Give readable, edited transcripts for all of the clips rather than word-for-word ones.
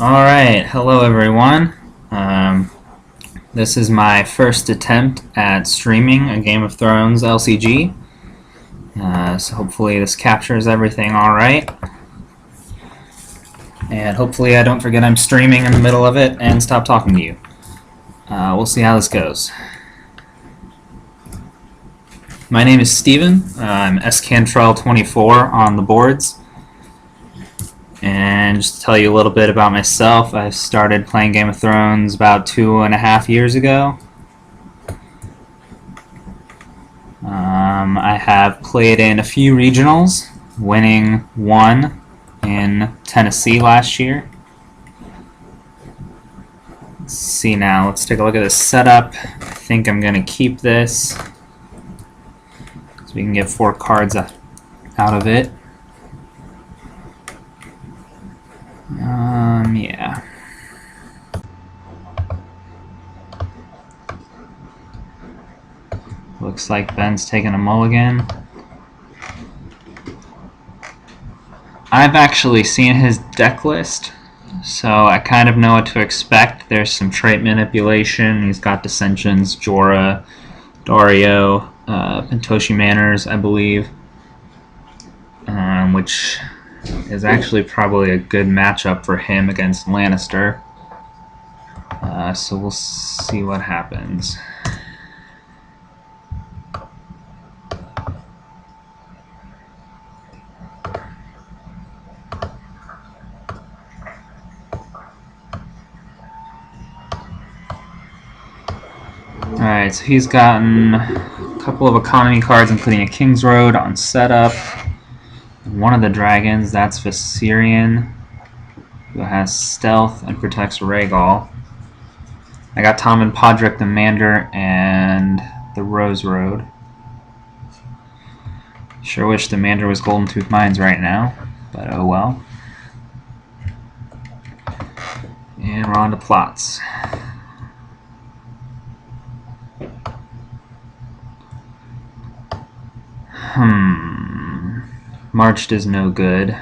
Alright, hello everyone. This is my first attempt at streaming a Game of Thrones LCG. So hopefully this captures everything alright. And hopefully I don't forget I'm streaming in the middle of it and stop talking to you. We'll see how this goes. My name is Steven. I'm scantrell24 on the boards. And just to tell you a little bit about myself, I started playing Game of Thrones about 2.5 years ago. I have played in a few regionals, winning one in Tennessee last year. Let's see now, let's take a look at this setup. I think I'm going to keep this so we can get 4 cards out of it. Yeah. Looks like Ben's taking a mulligan. I've actually seen his deck list, so I kind of know what to expect. There's some trait manipulation. He's got Dissensions, Jorah, Dario, Pentoshi Manors, I believe, which is actually probably a good matchup for him against Lannister. So we'll see what happens. Alright, so he's gotten a couple of economy cards, including a King's Road on setup. One of the dragons, that's Viserion, who has stealth and protects Rhaegal. I got Tom and Podrick the Mander and the Rose Road. Sure wish the Mander was Golden Tooth Mines right now, but oh well. And we're on to plots. Marched is no good.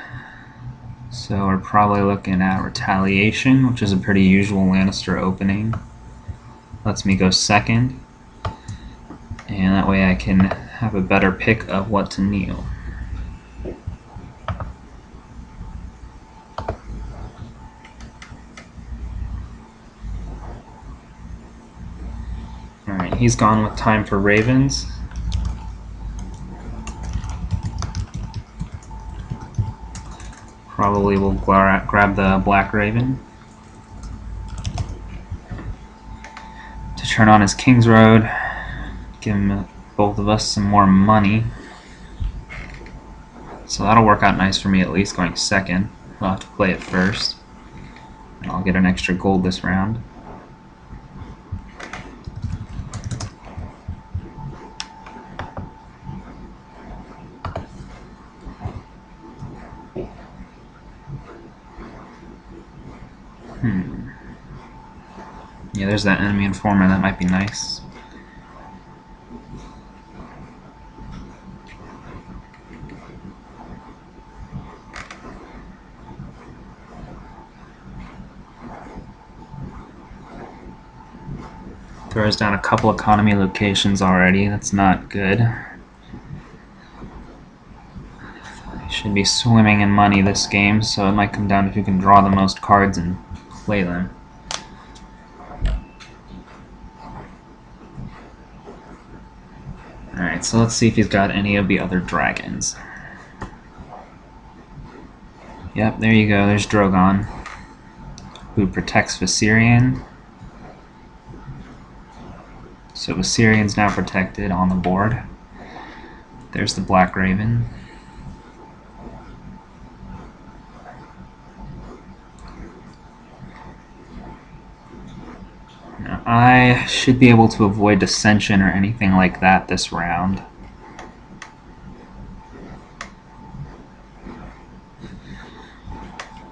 So we're probably looking at Retaliation, which is a pretty usual Lannister opening. Lets me go second. And that way I can have a better pick of what to kneel. Alright, he's gone with Time for Ravens. Probably will grab the Black Raven to turn on his King's Road, give him, both of us, some more money. So that'll work out nice for me, at least going second. I'll have to play it first, and I'll get an extra gold this round. Yeah, there's that enemy informer, that might be nice. Throws down a couple economy locations already, that's not good. Should be swimming in money this game, so it might come down to who can draw the most cards and play them. Alright, so let's see if he's got any of the other dragons. Yep, there you go, there's Drogon, who protects Viserion. So Viserion's now protected on the board. There's the Black Raven. Now, I should be able to avoid Dissension or anything like that this round.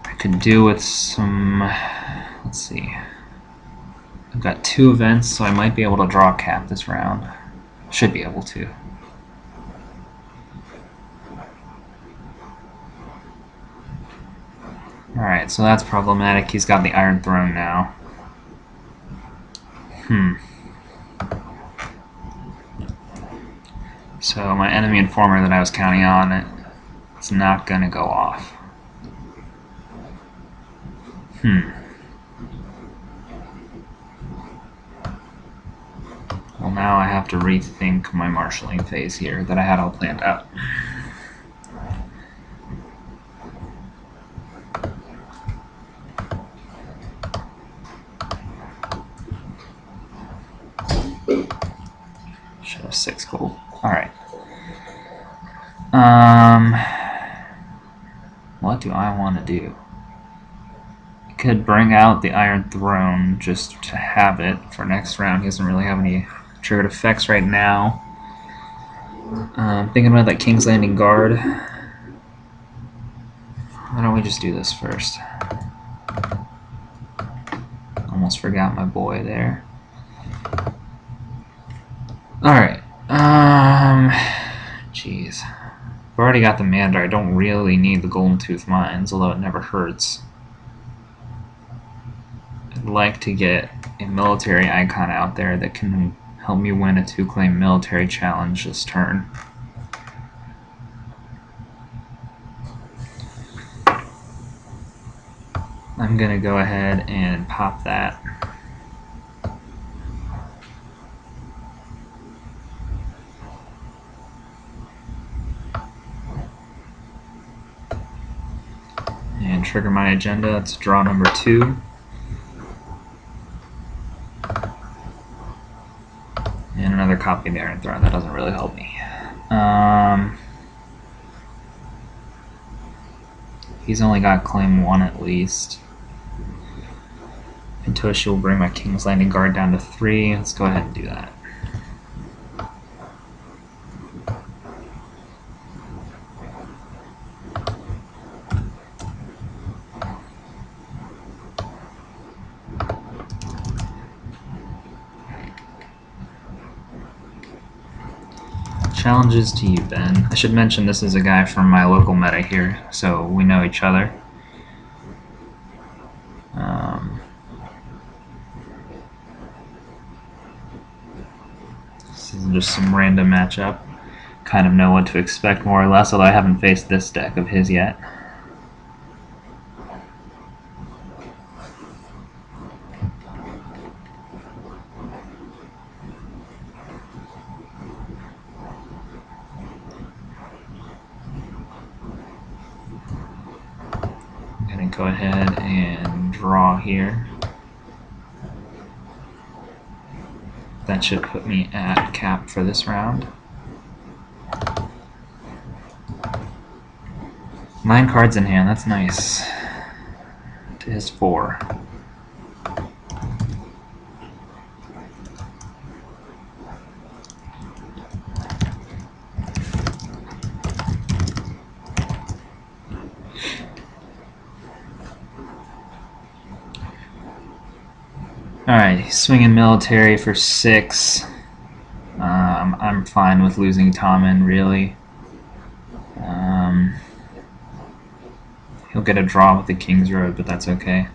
I could do with some... let's see. I've got 2 events, so I might be able to draw a cap this round. Should be able to. Alright, so that's problematic. He's got the Iron Throne now. So my enemy informer that I was counting on, it's not going to go off. Well, now I have to rethink my marshalling phase here that I had all planned out. Should have 6 gold. Alright. What do I want to do? I could bring out the Iron Throne just to have it for next round. He doesn't really have any triggered effects right now. Thinking about that King's Landing Guard. Why don't we just do this first? Almost forgot my boy there. Alright. Jeez. I've already got the Mandar. I don't really need the Golden Tooth Mines, although it never hurts. I'd like to get a military icon out there that can help me win a 2-claim military challenge this turn. I'm going to go ahead and pop that. And trigger my agenda. That's draw number 2. And another copy of the Iron Throne. That doesn't really help me. He's only got claim 1 at least. And Toshi will bring my King's Landing Guard down to 3. Let's go ahead and do that. Challenges to you, Ben. I should mention this is a guy from my local meta here, so we know each other. This is just some random matchup. Kind of know what to expect more or less, although I haven't faced this deck of his yet. Go ahead and draw here. That should put me at cap for this round. 9 cards in hand, that's nice. To his 4. Alright, swinging military for 6. I'm fine with losing Tommen, really. He'll get a draw with the King's Road, but that's okay.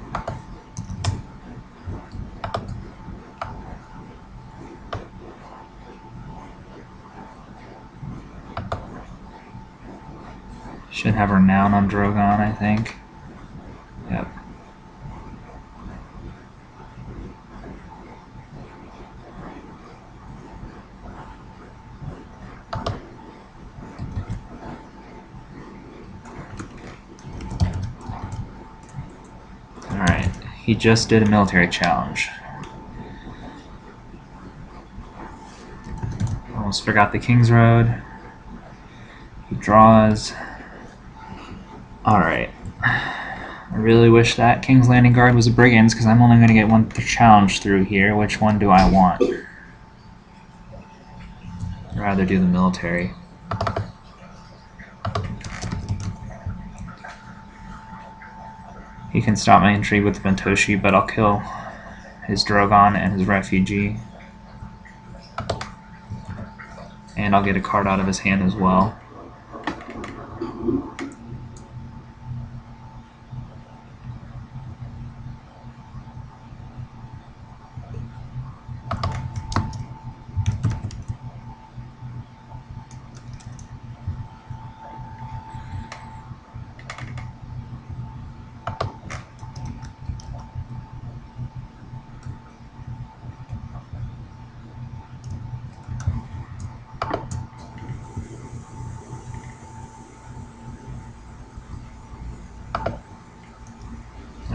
Should have Renown on Drogon, I think. Yep. Alright, he just did a military challenge. Almost forgot the King's Road. He draws. Alright. I really wish that King's Landing Guard was a Brigands, because I'm only going to get one challenge through here. Which one do I want? I'd rather do the military. He can stop my intrigue with the Bentoshi, but I'll kill his Drogon and his refugee. And I'll get a card out of his hand as well.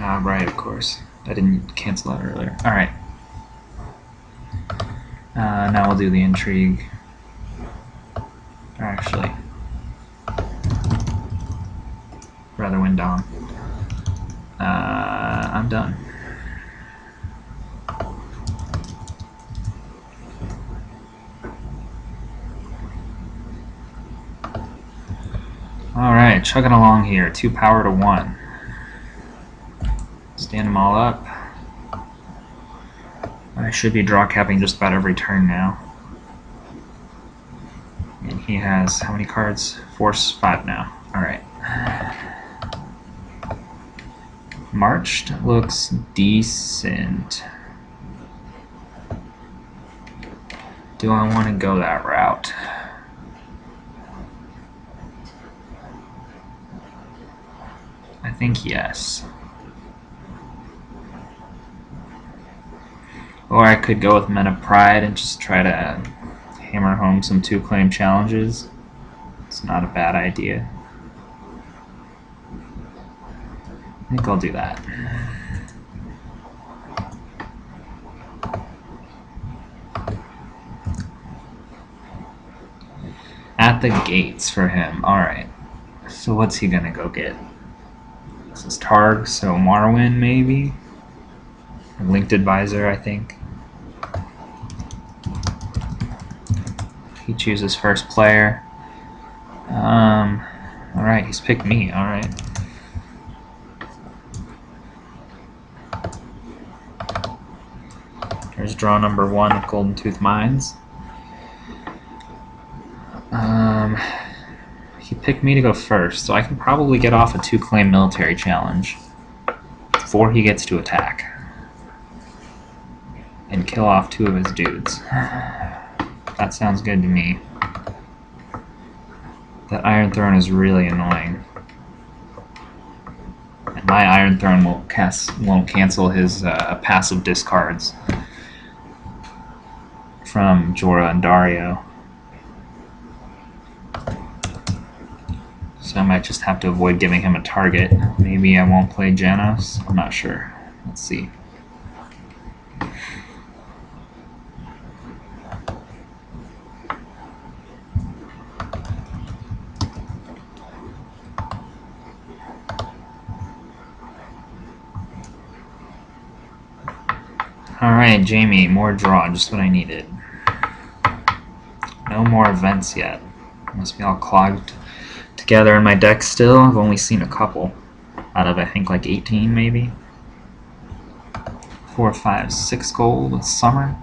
Ah, right, of course. I didn't cancel that earlier. Alright. Now we'll do the intrigue. Or actually, rather win Dom. I'm done. Alright, chugging along here. 2 power to 1. Stand them all up. I should be draw capping just about every turn now. And he has how many cards? 4, 5 now. Alright. Marched looks decent. Do I want to go that route? I think yes. Or I could go with Men of Pride and just try to hammer home some 2-claim challenges. It's not a bad idea. I think I'll do that. At the gates for him. Alright. So what's he gonna go get? This is Targ, so Marwyn maybe? Linked Advisor, I think. He chooses first player. Alright, he's picked me, alright. There's draw number 1 of Golden Tooth Mines. He picked me to go first, so I can probably get off a 2-claim military challenge before he gets to attack. And kill off 2 of his dudes. That sounds good to me. That Iron Throne is really annoying. And my Iron Throne won't cancel his passive discards from Jorah and Dario. So I might just have to avoid giving him a target. Maybe I won't play Janos. I'm not sure. Let's see. Alright, Jamie, more draw, just what I needed. No more events yet. Must be all clogged together in my deck still. I've only seen a couple out of, I think, like 18 maybe. 4, 5, 6 gold with Summer.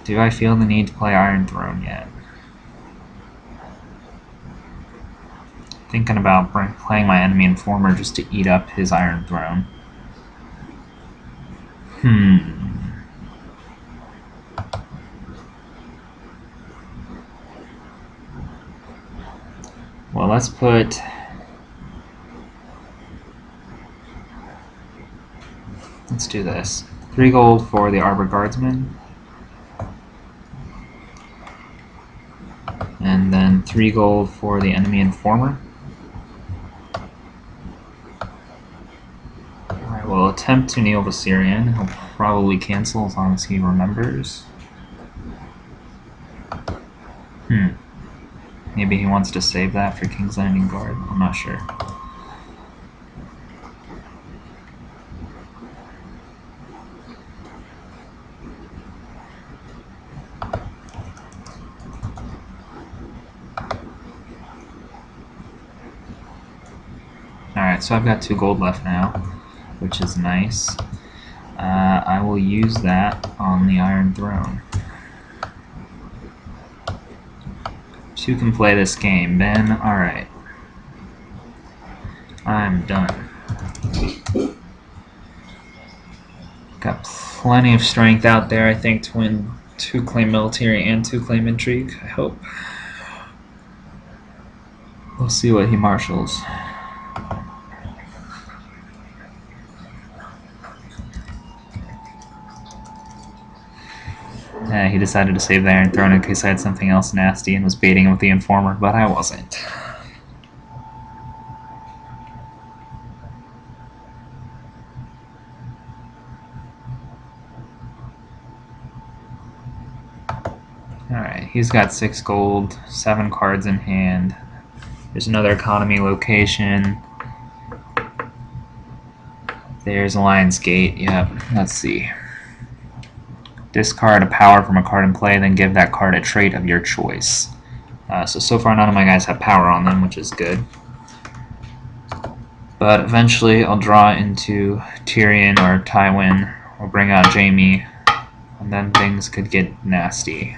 Do I feel the need to play Iron Throne yet? Thinking about playing my Enemy Informer just to eat up his Iron Throne. Well, let's do this. 3 gold for the Arbor Guardsman. And then 3 gold for the Enemy Informer. I will attempt to kneel Viserion. He'll probably cancel as long as he remembers. Maybe he wants to save that for King's Landing Guard. I'm not sure. Alright, so I've got 2 gold left now, which is nice. I will use that on the Iron Throne. 2 can play this game. Ben, alright. I'm done. Got plenty of strength out there, I think, to win 2-claim military and 2-claim intrigue, I hope. We'll see what he marshals. He decided to save the Iron Throne in case I had something else nasty and was baiting him with the Informer, but I wasn't. he's got 6 gold, 7 cards in hand. There's another economy location. There's Lion's Gate. Yep. Let's see. Discard a power from a card in play, then give that card a trait of your choice. So far none of my guys have power on them, which is good. But eventually I'll draw into Tyrion or Tywin, or bring out Jaime, and then things could get nasty.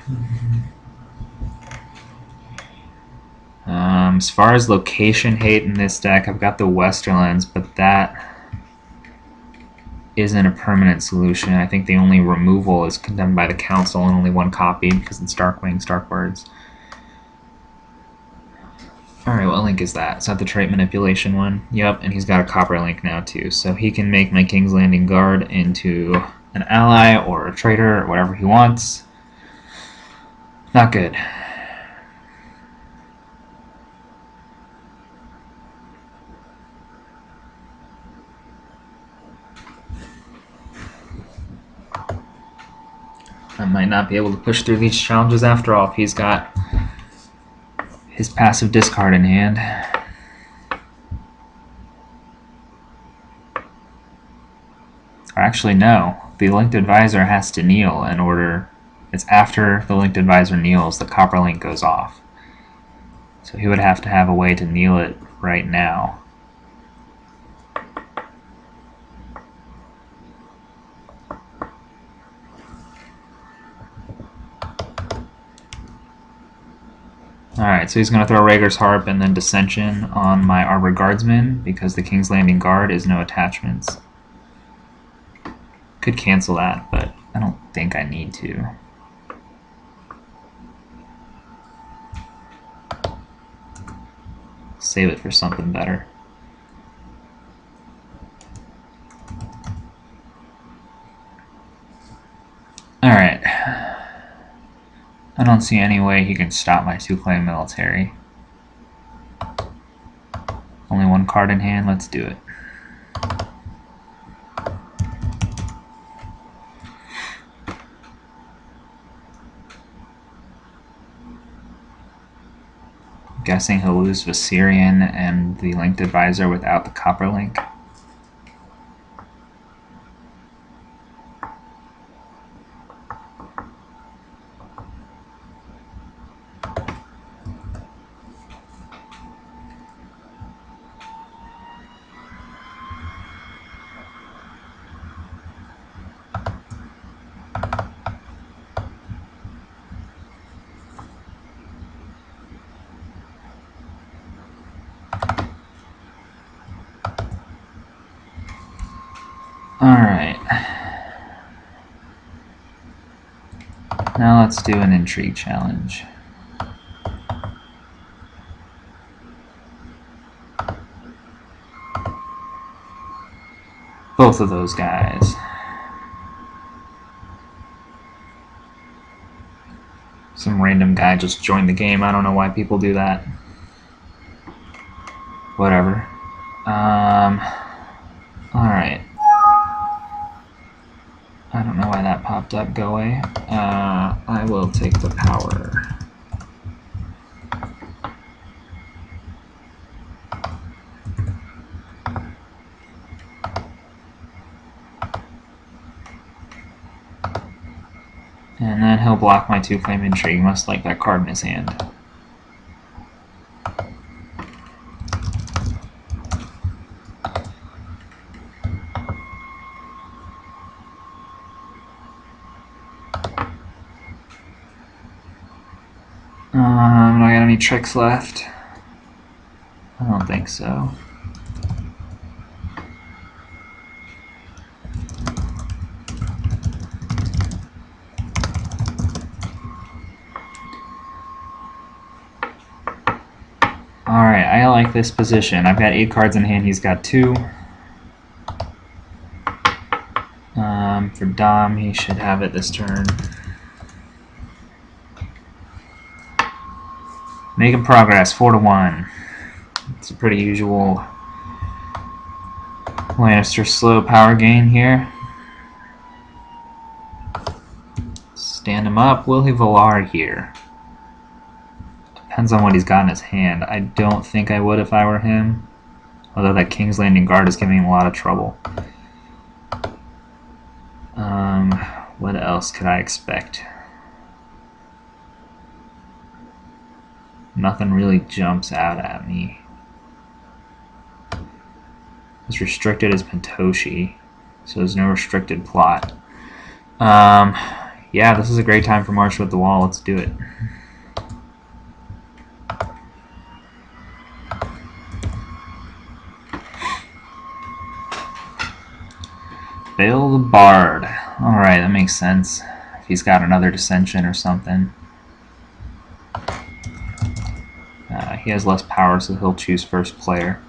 As far as location hate in this deck, I've got the Westerlands, but that isn't a permanent solution. I think the only removal is condemned by the council and only 1 copy because it's Darkwings, Darkbirds. Alright, what link is that? Is that the trait manipulation one? Yep, and he's got a copper link now too, so he can make my King's Landing Guard into an ally or a traitor or whatever he wants. Not good. I might not be able to push through these challenges after all if he's got his passive discard in hand. Or actually, no. The linked advisor has to kneel in order. It's after the linked advisor kneels, the copper link goes off. So he would have to have a way to kneel it right now. Alright, so he's going to throw Rhaegar's Harp and then Dissension on my Arbor Guardsman because the King's Landing Guard is no attachments. Could cancel that, but I don't think I need to. Save it for something better. Alright. I don't see any way he can stop my 2-claim military. Only 1 card in hand, let's do it. I'm guessing he'll lose Viserion and the linked advisor without the copper link. Alright. Now let's do an intrigue challenge. Both of those guys. Some random guy just joined the game. I don't know why people do that. Whatever. Alright. I don't know why that popped up. Go away. I will take the power. And then he'll block my 2-claim intrigue. Must like that card in his hand. Do I got any tricks left? I don't think so. Alright, I like this position. I've got 8 cards in hand, he's got 2. For Dom, he should have it this turn. Making progress, 4-1. It's a pretty usual Lannister slow power gain here. Stand him up. Will he Valar here? Depends on what he's got in his hand. I don't think I would if I were him. Although that King's Landing Guard is giving him a lot of trouble. What else could I expect? Nothing really jumps out at me. As restricted as Pentoshi, so there's no restricted plot. Yeah, this is a great time for March with the Wall. Let's do it. Bill the Bard. Alright, that makes sense. If he's got another dissension or something. He has less power, so he'll choose first player.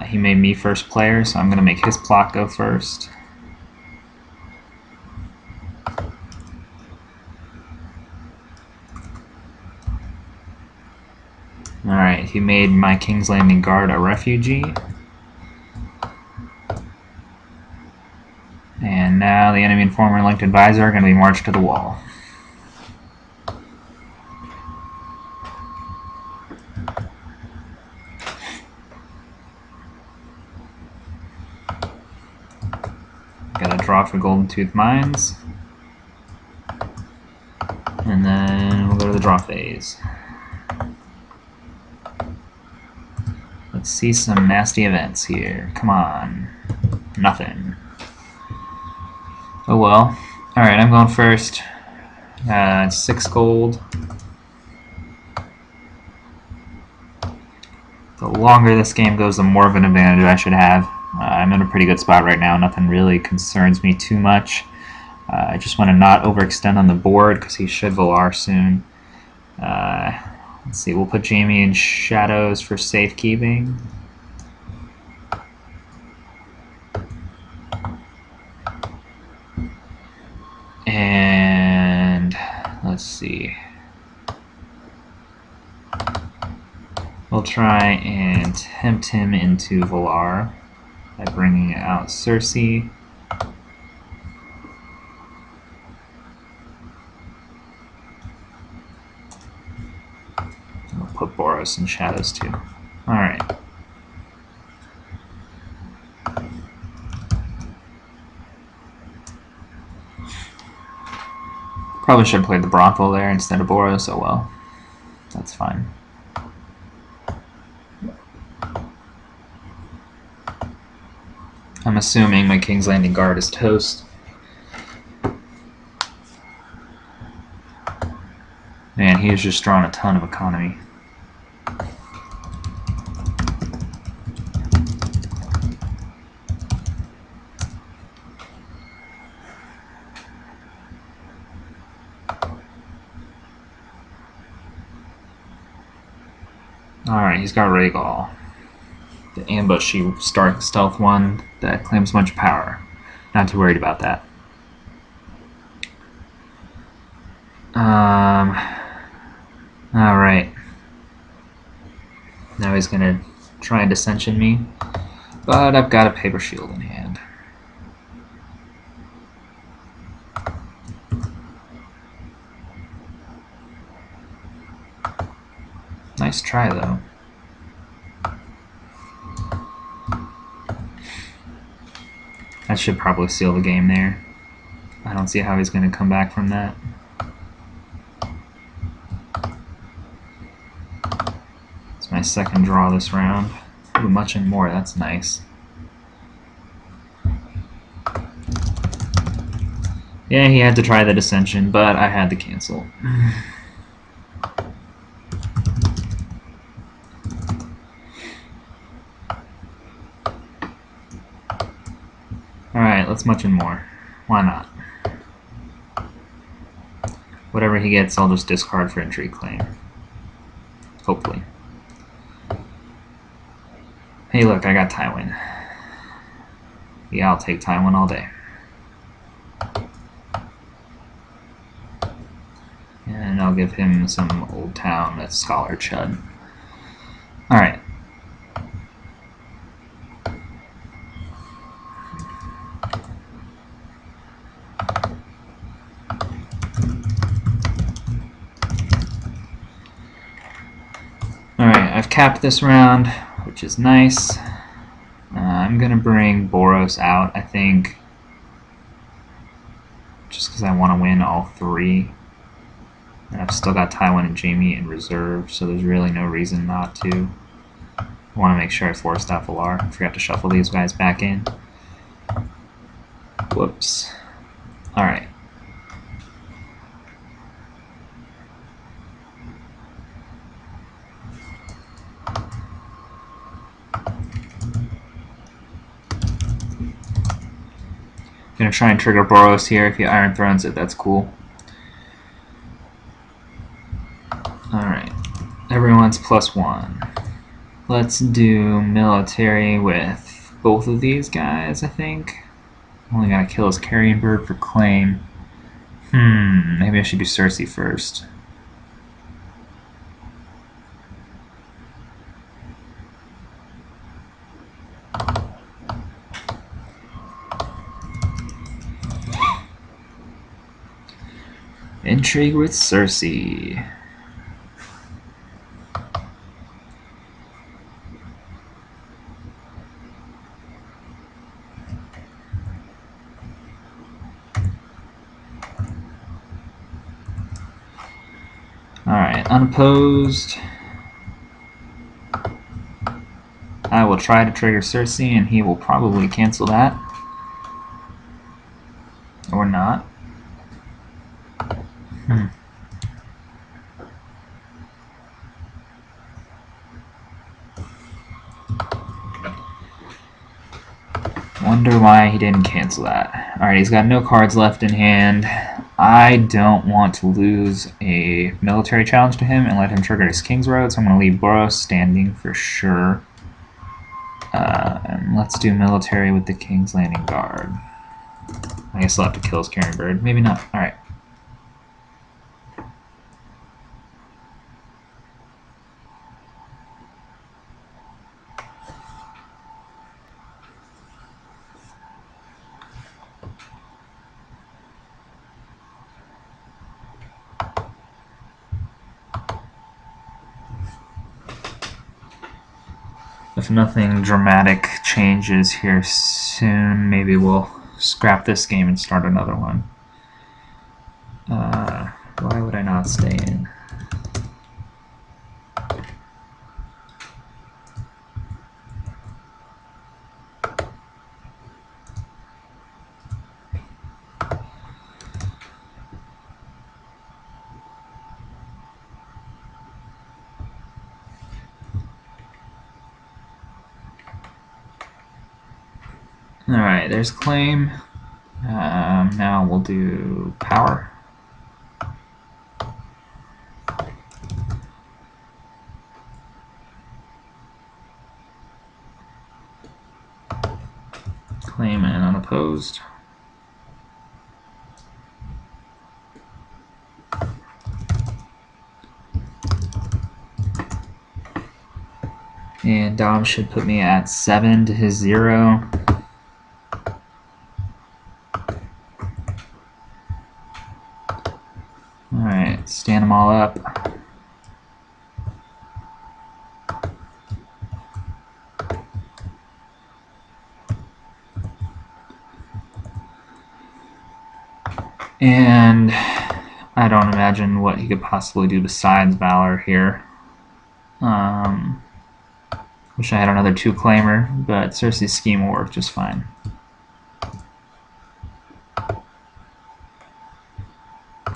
He made me first player, so I'm going to make his plot go first. Alright, he made my King's Landing Guard a refugee. And now the enemy and former linked advisor are going to be marched to the wall. Gotta draw for Golden Tooth Mines. And then we'll go to the draw phase. Let's see some nasty events here. Come on. Nothing. Oh well. Alright, I'm going first. 6 gold. The longer this game goes, the more of an advantage I should have. I'm in a pretty good spot right now. Nothing really concerns me too much. I just want to not overextend on the board because he should Valar soon. Let's see, we'll put Jamie in shadows for safekeeping. And let's see. We'll try and tempt him into Valar by bringing out Cersei. We'll put Boros in shadows too. Alright. Probably should have played the Bronthal there instead of Boros, oh well. That's fine. I'm assuming my King's Landing Guard is toast. Man, he has just drawn a ton of economy. Alright, he's got Rhaegal. The ambushy stealth one that claims much power. Not too worried about that. Alright. Now he's gonna try and dissension me, but I've got a paper shield in hand. Nice try, though. That should probably seal the game there. I don't see how he's going to come back from that. It's my second draw this round. Ooh, much and more, that's nice. Yeah, he had to try the dissension, but I had to cancel. Alright, let's much and more. Why not? Whatever he gets, I'll just discard for intrigue claim. Hopefully. Hey look, I got Tywin. Yeah, I'll take Tywin all day. And I'll give him some old town that's Scholar Chud. Alright. Alright, I've capped this round, which is nice. I'm going to bring Boros out, I think, just because I want to win all three. And I've still got Tywin and Jaime in reserve, so there's really no reason not to. I want to make sure I forced out Valar. I forgot to shuffle these guys back in. Whoops. Alright. Gonna try and trigger Boros here. If he Iron Thrones it, that's cool. Alright. Everyone's +1. Let's do military with both of these guys, I think. Only gotta kill his carrion bird for claim. Maybe I should do Cersei first. Intrigue with Cersei. Alright, unopposed. I will try to trigger Cersei and he will probably cancel that. Or not. Wonder why he didn't cancel that. Alright, he's got no cards left in hand. I don't want to lose a military challenge to him and let him trigger his King's Road, so I'm going to leave Boros standing for sure. And let's do military with the King's Landing Guard. I guess I'll have to kill his carrion bird. Maybe not. Alright. If nothing dramatic changes here soon, maybe we'll scrap this game and start another one. Why would I not stay in? Alright, there's claim. Now we'll do power. Claim and unopposed. And Dom should put me at 7 to his 0. Alright, stand them all up. And I don't imagine what he could possibly do besides Valor here. Wish I had another 2-claimer, but Cersei's scheme will work just fine.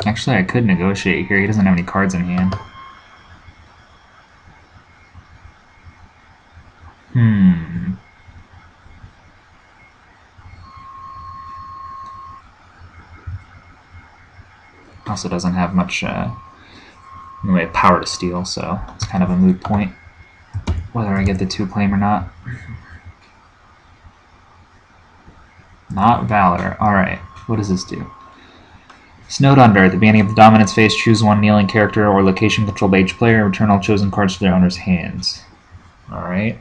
Actually, I could negotiate here. He doesn't have any cards in hand. Also doesn't have much in the way of power to steal, so it's kind of a moot point whether I get the 2-claim or not. Not Valor. Alright, what does this do? Snowed Under. At the beginning of the dominance phase, choose one kneeling character or location controlled by each player and return all chosen cards to their owner's hands. Alright.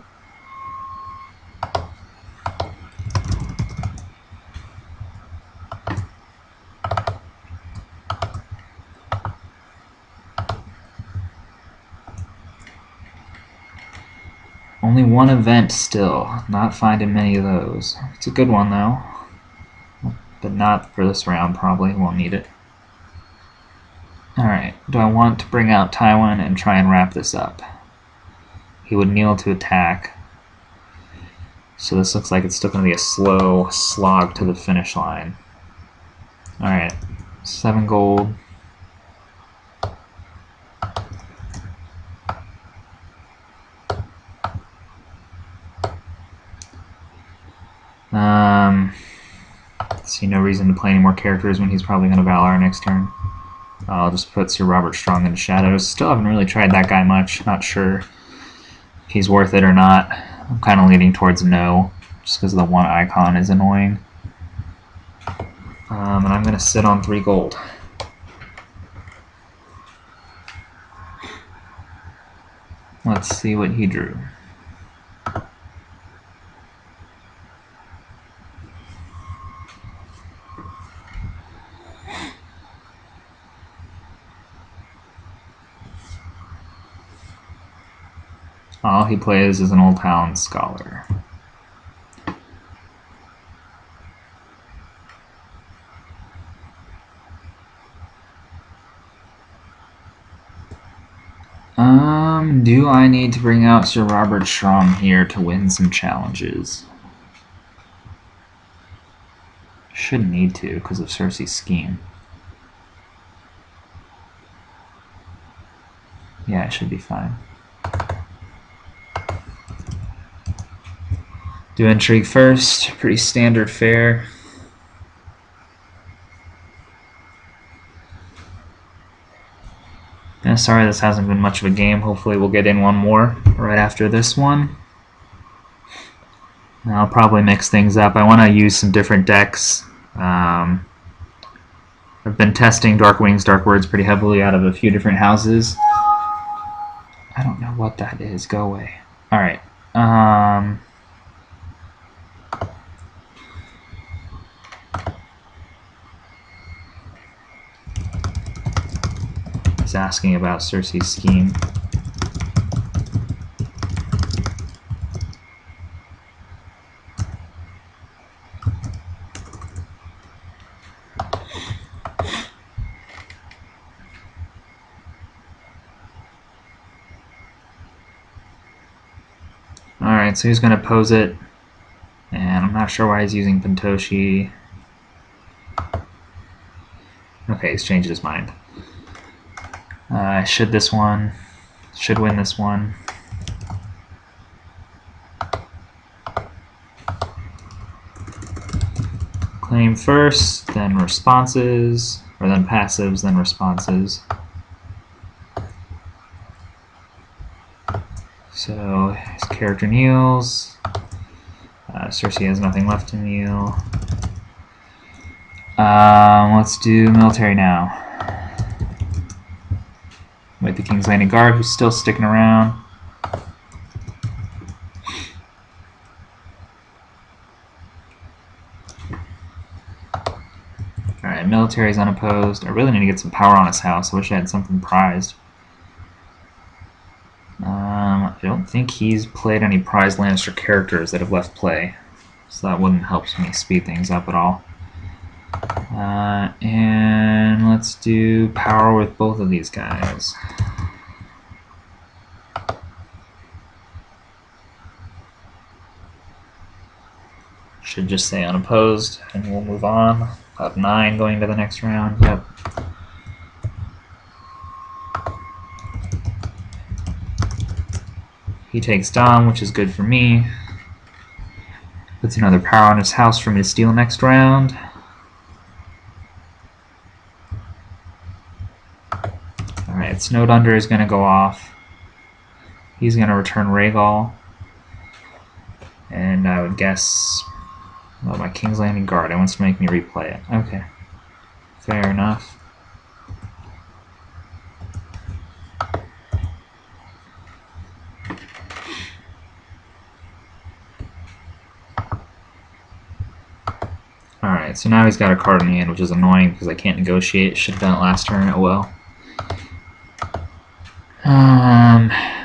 Only one event still. Not finding many of those. It's a good one though. But not for this round, probably. Won't need it. Alright, do I want to bring out Tywin and try and wrap this up? He would kneel to attack. So this looks like it's still going to be a slow slog to the finish line. Alright, 7 gold. See no reason to play any more characters when he's probably going to Valar next turn. I'll just put Sir Robert Strong into Shadows. Still haven't really tried that guy much. Not sure if he's worth it or not. I'm kind of leaning towards no, just because the one icon is annoying. And I'm going to sit on 3 gold. Let's see what he drew. All he plays is an Old Town Scholar. Do I need to bring out Sir Robert Strong here to win some challenges? Shouldn't need to because of Cersei's scheme. Yeah, it should be fine. Do intrigue first, pretty standard fare. Yeah, sorry this hasn't been much of a game. Hopefully we'll get in one more right after this one. I'll probably mix things up. I want to use some different decks. I've been testing Dark Wings, Dark Words pretty heavily out of a few different houses. I don't know what that is. Go away. Alright. He's asking about Cersei's scheme. Alright, so he's going to pose it, and I'm not sure why he's using Pentoshi. Okay, he's changed his mind. Should this one, should win this one. Claim first, then responses, or then passives, then responses. So his character kneels. Cersei has nothing left to kneel. Let's do military now. With the King's Landing Guard, who's still sticking around. Alright, military's unopposed. I really need to get some power on his house. I wish I had something prized. I don't think he's played any prized Lannister characters that have left play, so that wouldn't help me speed things up at all. And let's do power with both of these guys. Should just say unopposed, and we'll move on. Up 9 going to the next round. Yep. He takes Dom, which is good for me. Puts another power on his house for me to steal next round. Alright, Snowed Under is going to go off. He's going to return Rhaegal. And I would guess... well, my King's Landing Guard. It wants to make me replay it. Okay. Fair enough. Alright, so now he's got a card in hand, which is annoying because I can't negotiate. Should have done it last turn. Oh well. I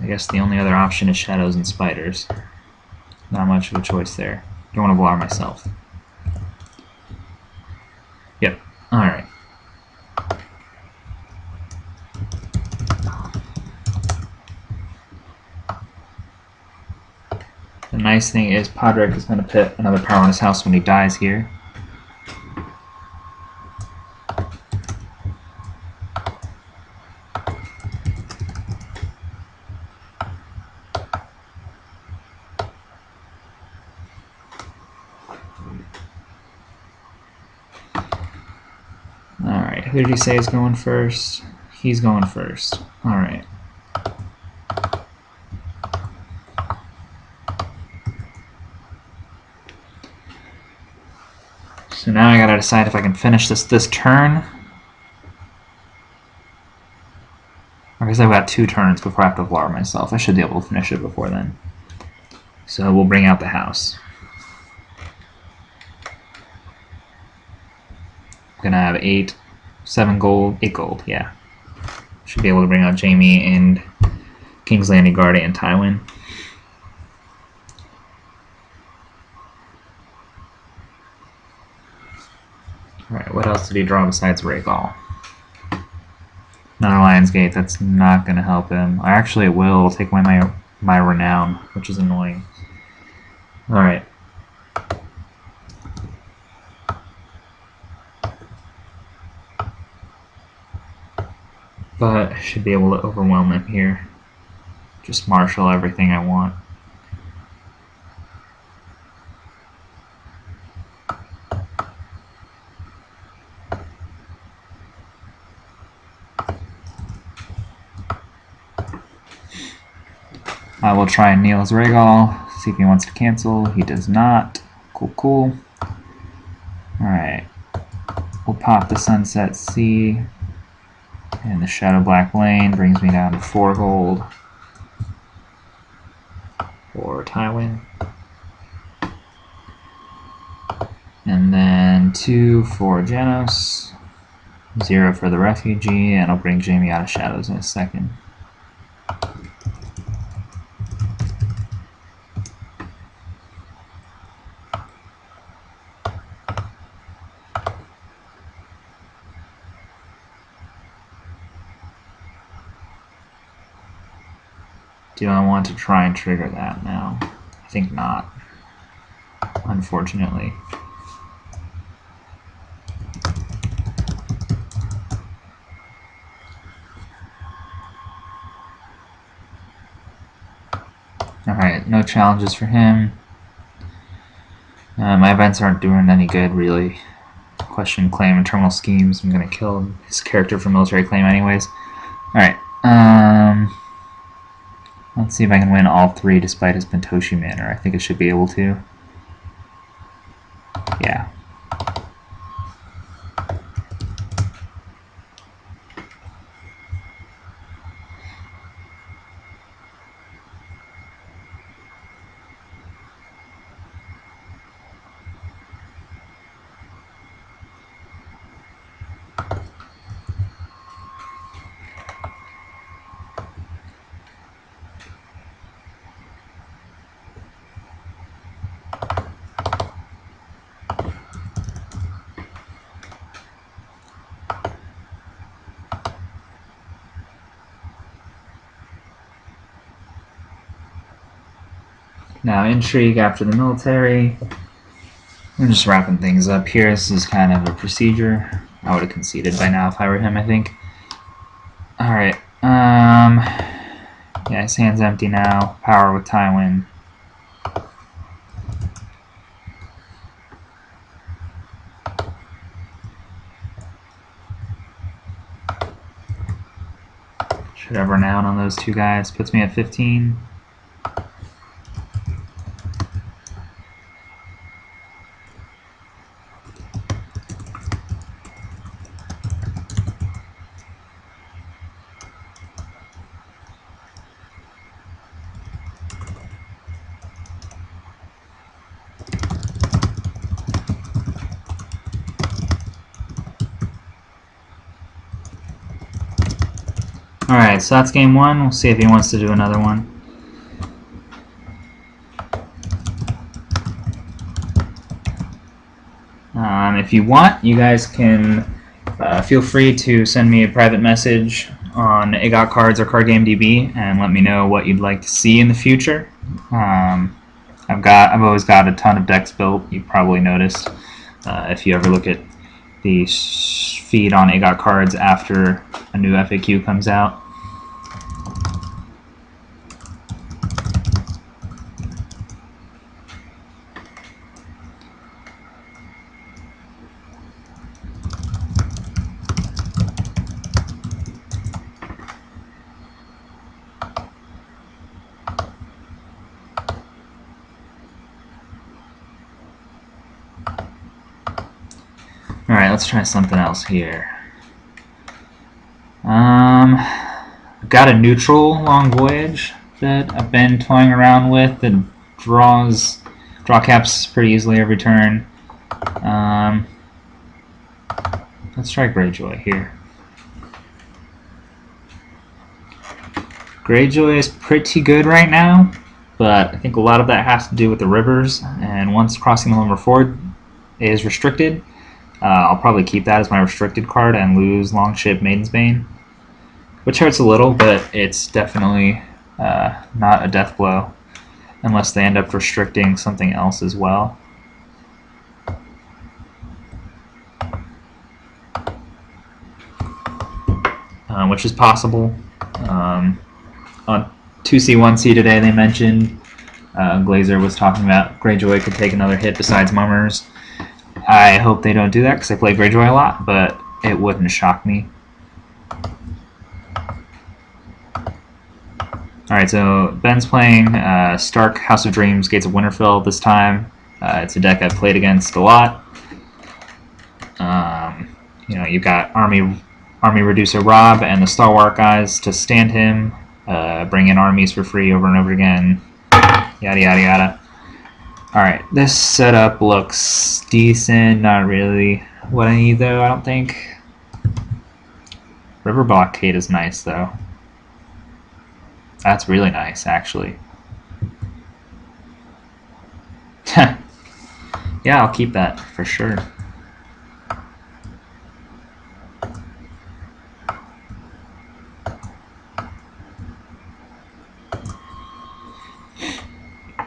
guess the only other option is shadows and spiders. Not much of a choice there. Don't want to Valar myself. Yep. Alright. The nice thing is Podrick is going to put another power on his house when he dies here. Alright, who did he say is going first? He's going first. Alright. So now I gotta decide if I can finish this turn. I guess I've got 2 turns before I have to Valar myself. I should be able to finish it before then. So we'll bring out the house. I'm gonna have 7 gold, 8 gold, yeah. Should be able to bring out Jaime and King's Landing Guardian and Tywin. Alright, what else did he draw besides Rhaegal? Another Lion's Gate, that's not going to help him. Or actually it will take away my renown, which is annoying. Alright. But I should be able to overwhelm him here. Just marshal everything I want. I will try and kneel his Rhaegal, see if he wants to cancel. He does not. Cool, cool. Alright. We'll pop the Sunset Sea. And the Shadow Black Lane brings me down to 4 gold for Tywin. And then 2 for Janos. 0 for the Refugee, and I'll bring Jaime out of Shadows in a second. Do I want to try and trigger that now? I think not, unfortunately. Alright, no challenges for him. My events aren't doing any good, really. Question Claim and Terminal Schemes. I'm going to kill his character for Military Claim anyways. Alright, let's see if I can win all 3 despite his Pentoshi Manor. I think I should be able to. Yeah. Now, intrigue after the military. I'm just wrapping things up here. This is kind of a procedure. I would have conceded by now if I were him, I think. Alright, yeah, his hand's empty now. Power with Tywin. Should have renown on those 2 guys. Puts me at 15. Alright, so that's game one. We'll see if he wants to do another one. If you want, you guys can feel free to send me a private message on AGOT Cards or Card Game DB and let me know what you'd like to see in the future. I've always got a ton of decks built. You probably noticed if you ever look at the feed on AGOT Cards after a new FAQ comes out. Alright, let's try something else here. I've got a neutral Long Voyage that I've been toying around with that draw caps pretty easily every turn. Let's try Gryejoy here. Gryejoy is pretty good right now, but I think a lot of that has to do with the rivers, and once crossing the Lumber Ford is restricted, I'll probably keep that as my restricted card and lose Longship Maiden's Bane, which hurts a little, but it's definitely not a death blow unless they end up restricting something else as well. Which is possible. On 2C, 1C today they mentioned Glazer was talking about Gryejoy could take another hit besides Mummers. I hope they don't do that because I play Gryejoy a lot, but it wouldn't shock me. Alright, so Ben's playing Stark, House of Dreams, Gates of Winterfell this time. It's a deck I've played against a lot. You know, you've got Army Reducer Rob and the Stalwart guys to stand him, bring in armies for free over and over again, yada yada yada. Alright, this setup looks decent, not really what I need though, I don't think. River Blockade is nice though. That's really nice, actually. Yeah, I'll keep that for sure.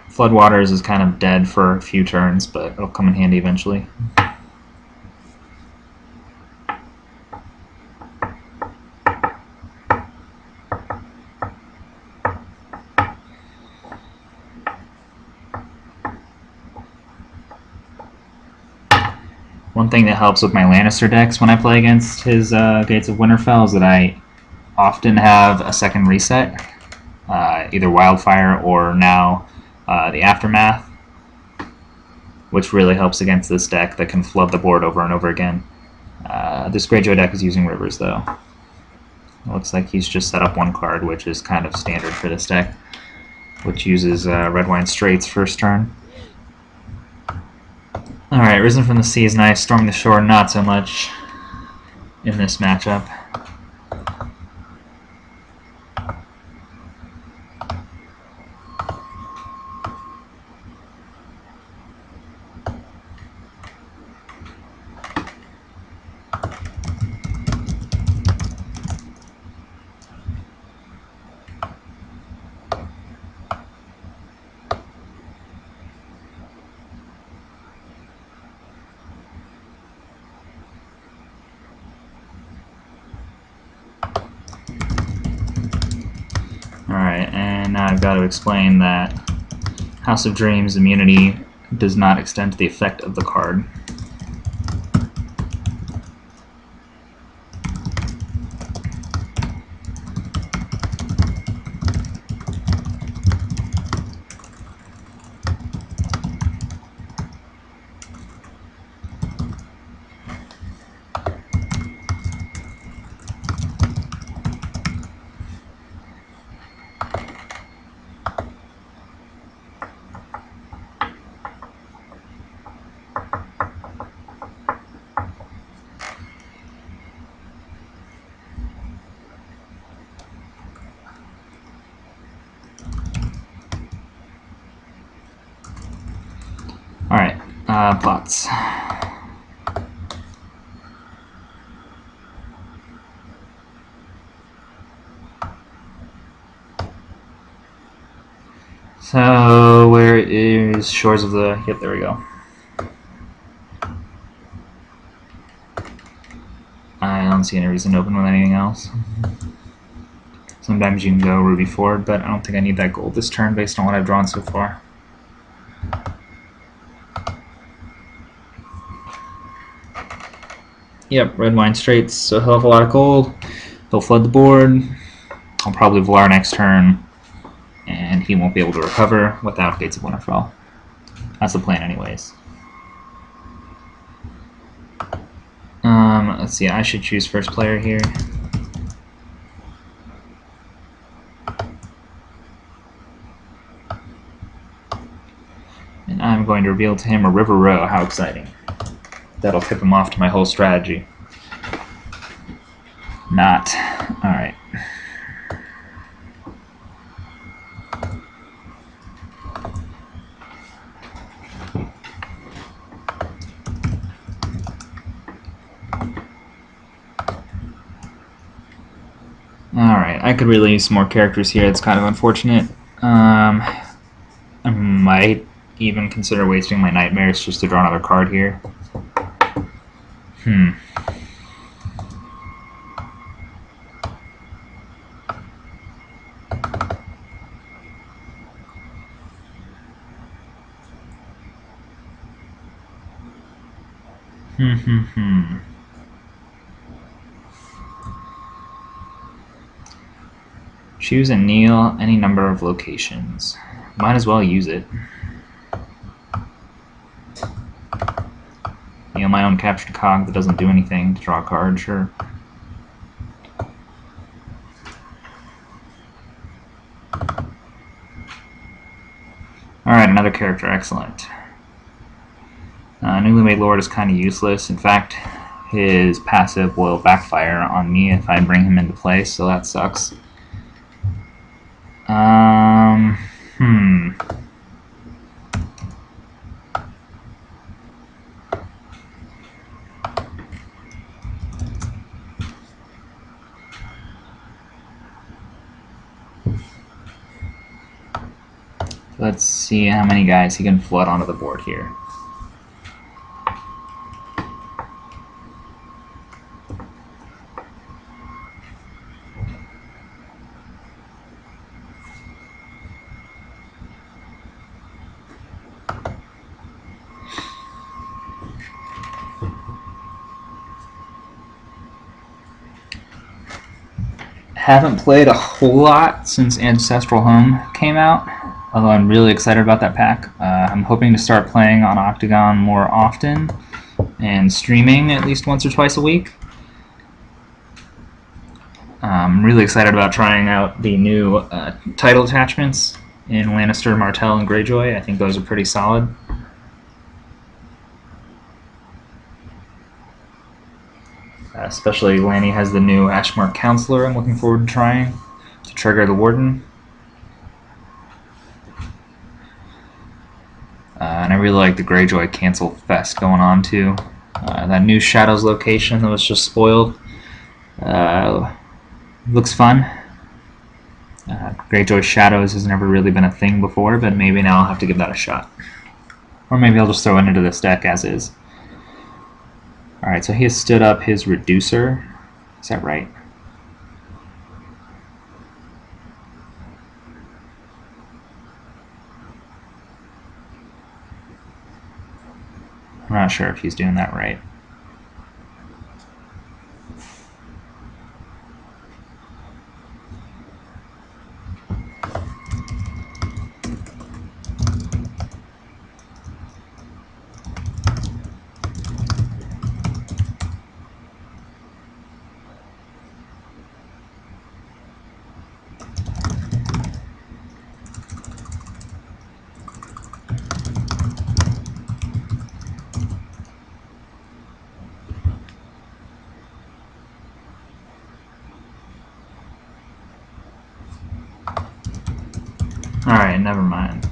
Floodwaters is kind of dead for a few turns, but it'll come in handy eventually. One thing that helps with my Lannister decks when I play against his Gates of Winterfell is that I often have a second reset, either Wildfire or now the Aftermath, which really helps against this deck that can flood the board over and over again. This Greyjoy deck is using Rivers though. It looks like he's just set up one card, which is kind of standard for this deck, which uses Redwine Straits first turn. Alright, Risen from the Sea is nice, Storming the Shore not so much in this matchup. Alright, and now I've got to explain that House of Dreams immunity does not extend to the effect of the card. Pots. So where is Shores of the... Yep, there we go. I don't see any reason to open with anything else. Sometimes you can go Ruby forward, but I don't think I need that gold this turn based on what I've drawn so far. Yep, red wine straights, so he'll have a lot of gold. He'll flood the board. I'll probably Valar next turn, and he won't be able to recover without Gates of Winterfell. That's the plan anyways. Let's see, I should choose first player here. And I'm going to reveal to him a River Row. How exciting. That'll tip him off to my whole strategy. Not. Alright. Alright, I could really use some more characters here. It's kind of unfortunate. I might even consider wasting my nightmares just to draw another card here. Choose and kneel any number of locations. Might as well use it. Kneel my own captured cog that doesn't do anything to draw a card, sure. Alright, another character, excellent. Newly Made Lord is kind of useless. In fact, his passive will backfire on me if I bring him into play, so that sucks. Let's see how many guys he can flood onto the board here. Haven't played a whole lot since Ancestral Home came out, although I'm really excited about that pack. I'm hoping to start playing on Octagon more often and streaming at least once or twice a week. I'm really excited about trying out the new title attachments in Lannister, Martell, and Greyjoy. I think those are pretty solid. Especially Lanni has the new Ashmark Counselor I'm looking forward to trying to trigger the Warden. And I really like the Greyjoy Cancel Fest going on too. That new Shadows location that was just spoiled looks fun. Greyjoy Shadows has never really been a thing before, but maybe now I'll have to give that a shot. Or maybe I'll just throw it into this deck as is. Alright, so he has stood up his Reducer. Is that right? I'm not sure if he's doing that right. Alright, never mind.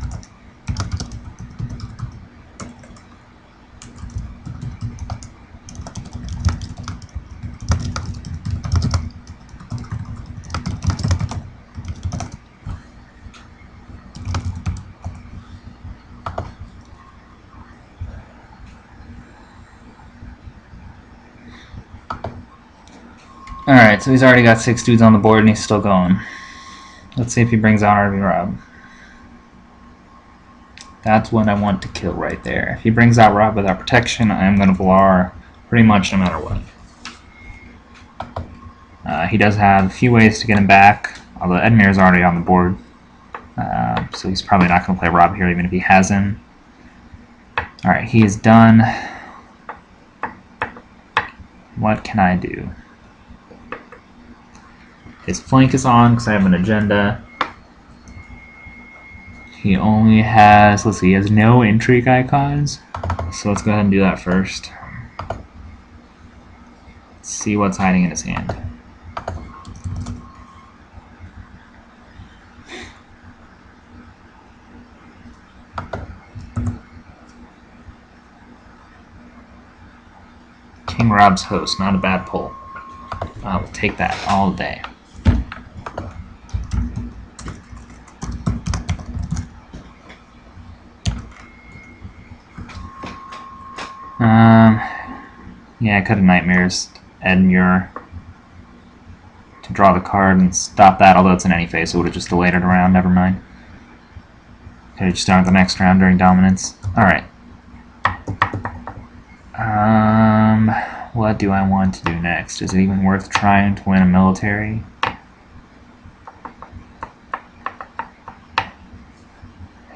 Alright, so he's already got 6 dudes on the board and he's still going. Let's see if he brings out RV Rob. That's what I want to kill right there. If he brings out Rob without protection, I am going to Valar pretty much no matter what. He does have a few ways to get him back, although Edmure is already on the board. So he's probably not going to play Rob here even if he has him. Alright, he is done. What can I do? His flank is on because I have an agenda. He only has, let's see, he has no intrigue icons. So let's go ahead and do that first. Let's see what's hiding in his hand. King Rob's Host, not a bad pull. I will take that all day. Yeah, I could have Nightmares Edmure to draw the card and stop that, although it's in any phase, so it would have just delayed it around, never mind. Could have just done it the next round during dominance. Alright. What do I want to do next? Is it even worth trying to win a military?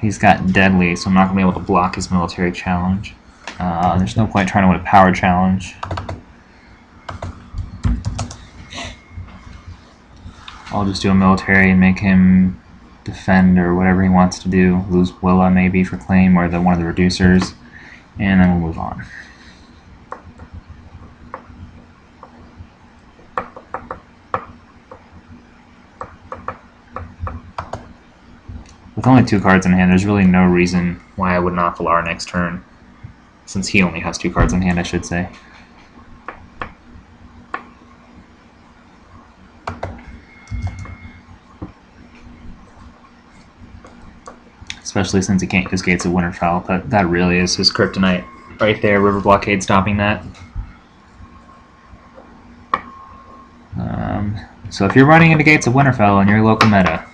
He's got Deadly, so I'm not going to be able to block his military challenge. There's no point trying to win a power challenge. I'll just do a military and make him defend or whatever he wants to do. Lose Willa maybe for claim or one of the reducers, and then we'll move on. With only 2 cards in hand, there's really no reason why I would not Valar next turn. Since he only has 2 cards in hand, I should say. Especially since he can't use Gates of Winterfell, but that really is his kryptonite. Right there, River Blockade stopping that. So if you're running into Gates of Winterfell in your local meta,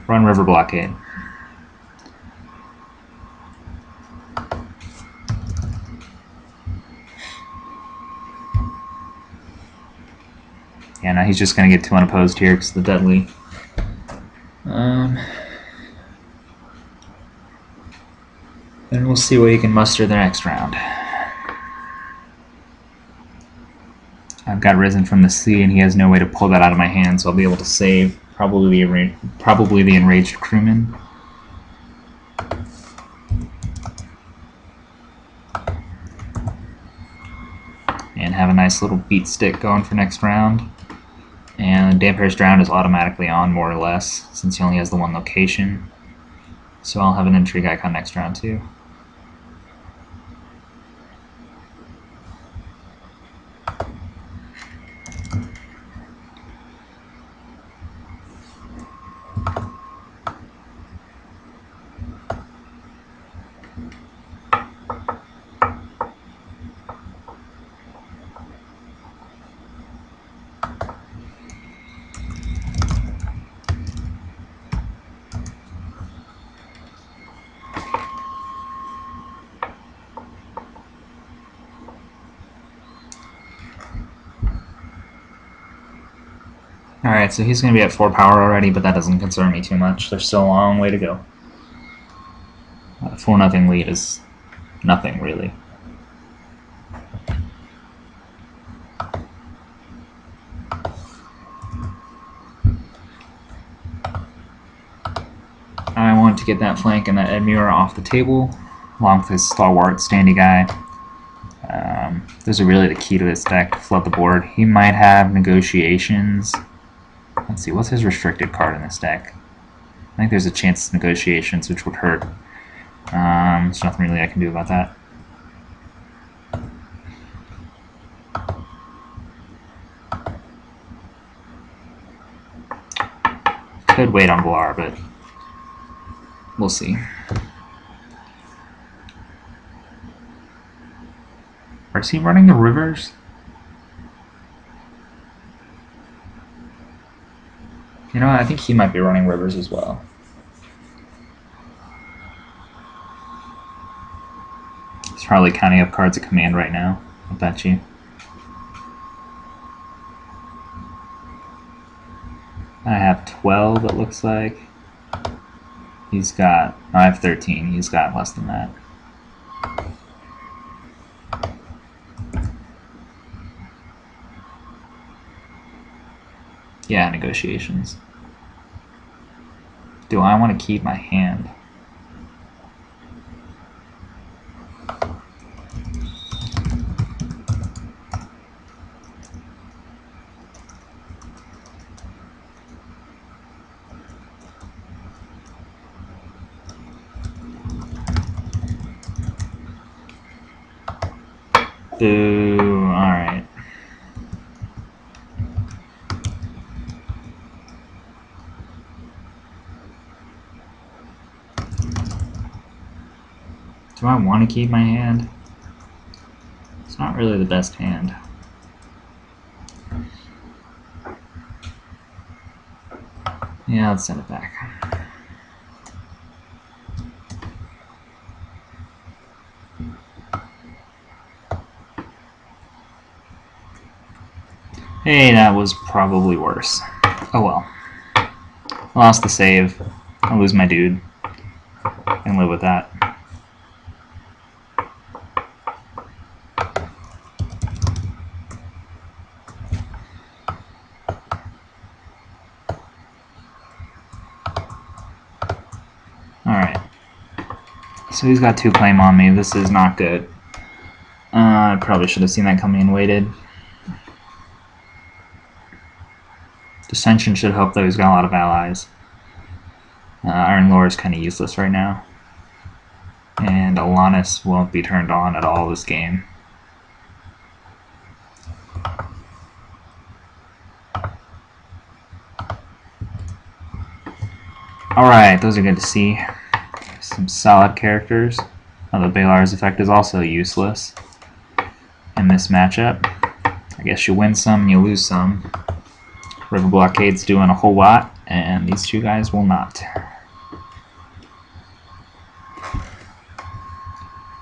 run River Blockade. Yeah, now he's just going to get 2 unopposed here because of the Deadly. Then we'll see what he can muster the next round. I've got Risen from the Sea, and he has no way to pull that out of my hand, so I'll be able to save probably the Enraged Crewman. And have a nice little beat stick going for next round. And Damphair's Drowned is automatically on, more or less, since he only has the 1 location. So I'll have an Intrigue icon next round, too. Alright, so he's going to be at 4 power already, but that doesn't concern me too much. There's still a long way to go. 4-0 lead is nothing, really. I want to get that flank and that Edmure off the table, along with his stalwart standy guy. Those are really the key to this deck, to flood the board. He might have Negotiations. Let's see, what's his restricted card in this deck? I think there's a chance of Negotiations, which would hurt. There's nothing really I can do about that. Could wait on Valar, but we'll see. Or is he running the rivers? You know what? I think he might be running rivers as well. He's probably counting up cards at command right now, I bet you. I have 12, it looks like. He's got... I have 13. He's got less than that. Yeah, negotiations. Do I want to keep my hand? Boo. Alright. Do I want to keep my hand? It's not really the best hand. Yeah, let's send it back. Hey, that was probably worse. Oh well. Lost the save. I'll lose my dude. And live with that. Alright. So he's got 2 claim on me. This is not good. I probably should have seen that coming and waited. Dissension should help, though. He's got a lot of allies. Iron Lore is kind of useless right now. And Alanis won't be turned on at all this game. Alright, those are good to see. Some solid characters. The Baelar's effect is also useless in this matchup. I guess you win some, you lose some. River Blockade's doing a whole lot, and these 2 guys will not.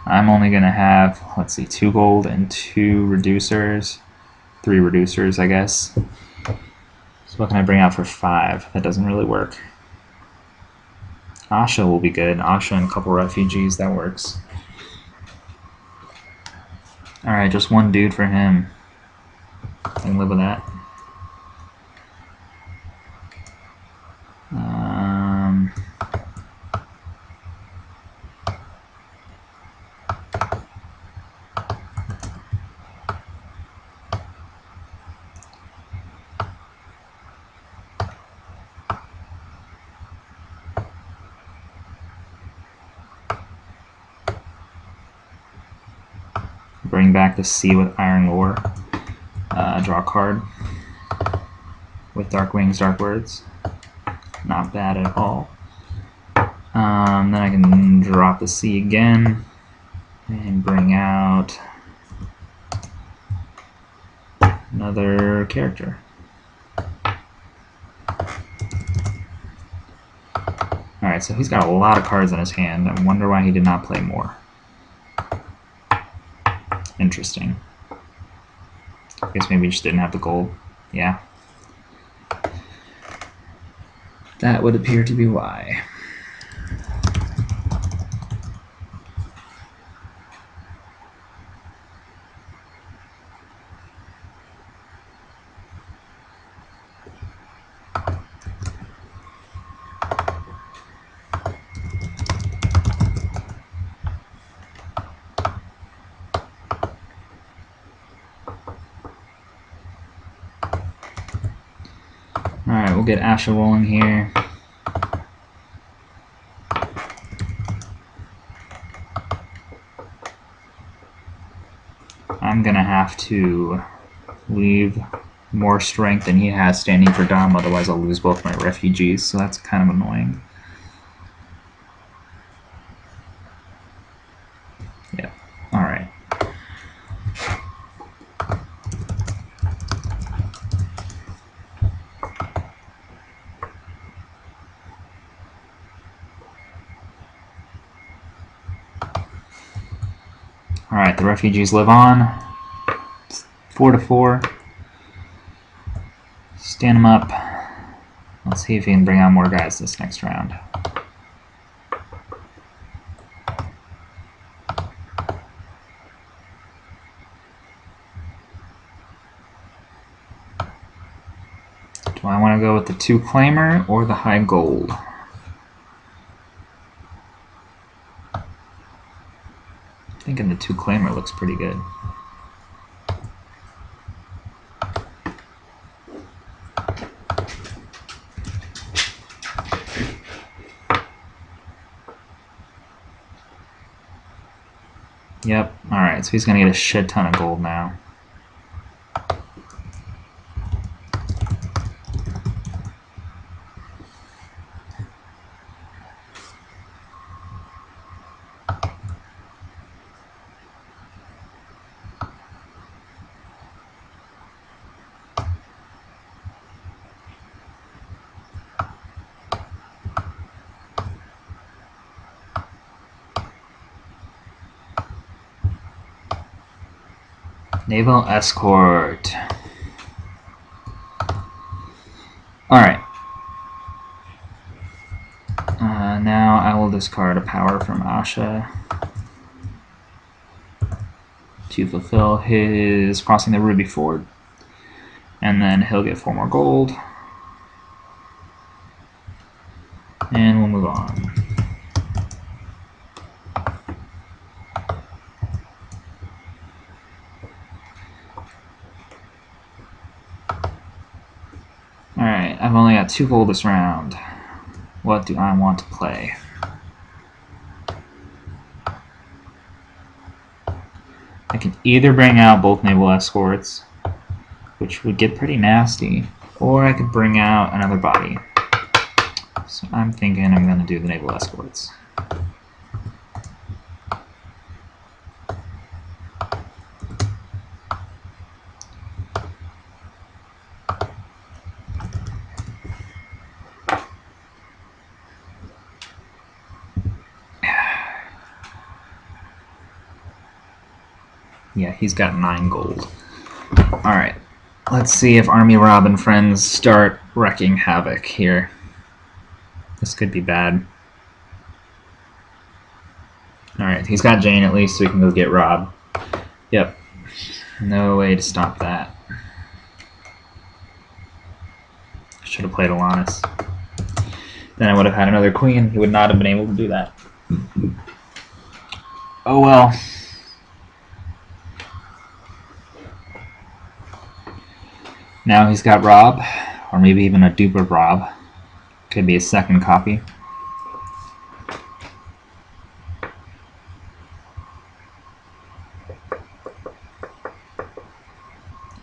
I'm only going to have, let's see, 2 gold and 2 reducers. 3 reducers, I guess. So what can I bring out for 5? That doesn't really work. Asha will be good. Asha and a couple refugees, that works. Alright, just 1 dude for him. I can live with that. Bring back the sea with Iron Lore. Draw a card with Dark Wings, Dark Words. Not bad at all. Then I can drop the sea again and bring out another character. Alright, so he's got a lot of cards in his hand. I wonder why he did not play more. Interesting. I guess maybe he just didn't have the gold. Yeah. That would appear to be why. Alright, we'll get Asha rolling here. I'm gonna have to leave more strength than he has standing for Dom, otherwise I'll lose both my refugees, so that's kind of annoying. Yeah, alright. Alright, the refugees live on. It's 4-4. Stand them up. Let's see if he can bring out more guys this next round. Do I want to go with the 2-claimer or the high gold? I'm thinking the 2-claimer looks pretty good. Yep, alright, so he's going to get a shit ton of gold now. Naval escort. Alright. Now I will discard a power from Asha to fulfill his crossing the Ruby Ford. And then he'll get 4 more gold. And we'll move on. Alright, I've only got 2 gold this round. What do I want to play? I can either bring out both naval escorts, which would get pretty nasty, or I could bring out another body. So I'm thinking I'm going to do the naval escorts. Yeah, he's got 9 gold. Alright, let's see if Army Rob and friends start wrecking havoc here. This could be bad. Alright, he's got Jane at least, so we can go get Rob. Yep. No way to stop that. Should have played Alanis. Then I would have had another queen. He would not have been able to do that. Oh well. Now he's got Rob, or maybe even a dupe of Rob. Could be a second copy.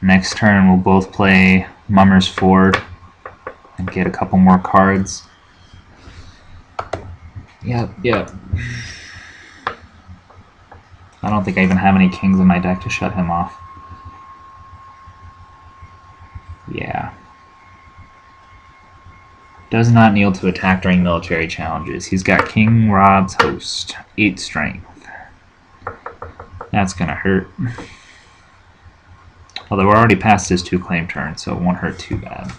Next turn we'll both play Mummer's Ford and get a couple more cards. Yep. I don't think I even have any kings in my deck to shut him off. Yeah. Does not kneel to attack during military challenges. He's got King Rob's Host, 8 strength. That's gonna hurt. Although we're already past his 2-claim turn, so it won't hurt too bad.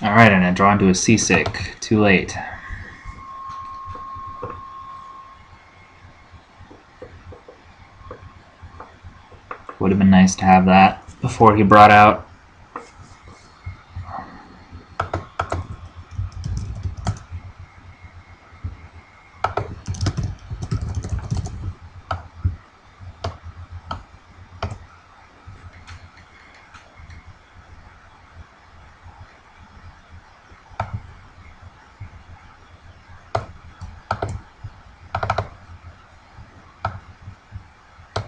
Alright, and I draw into a seasick. Too late. Would have been nice to have that before he brought out.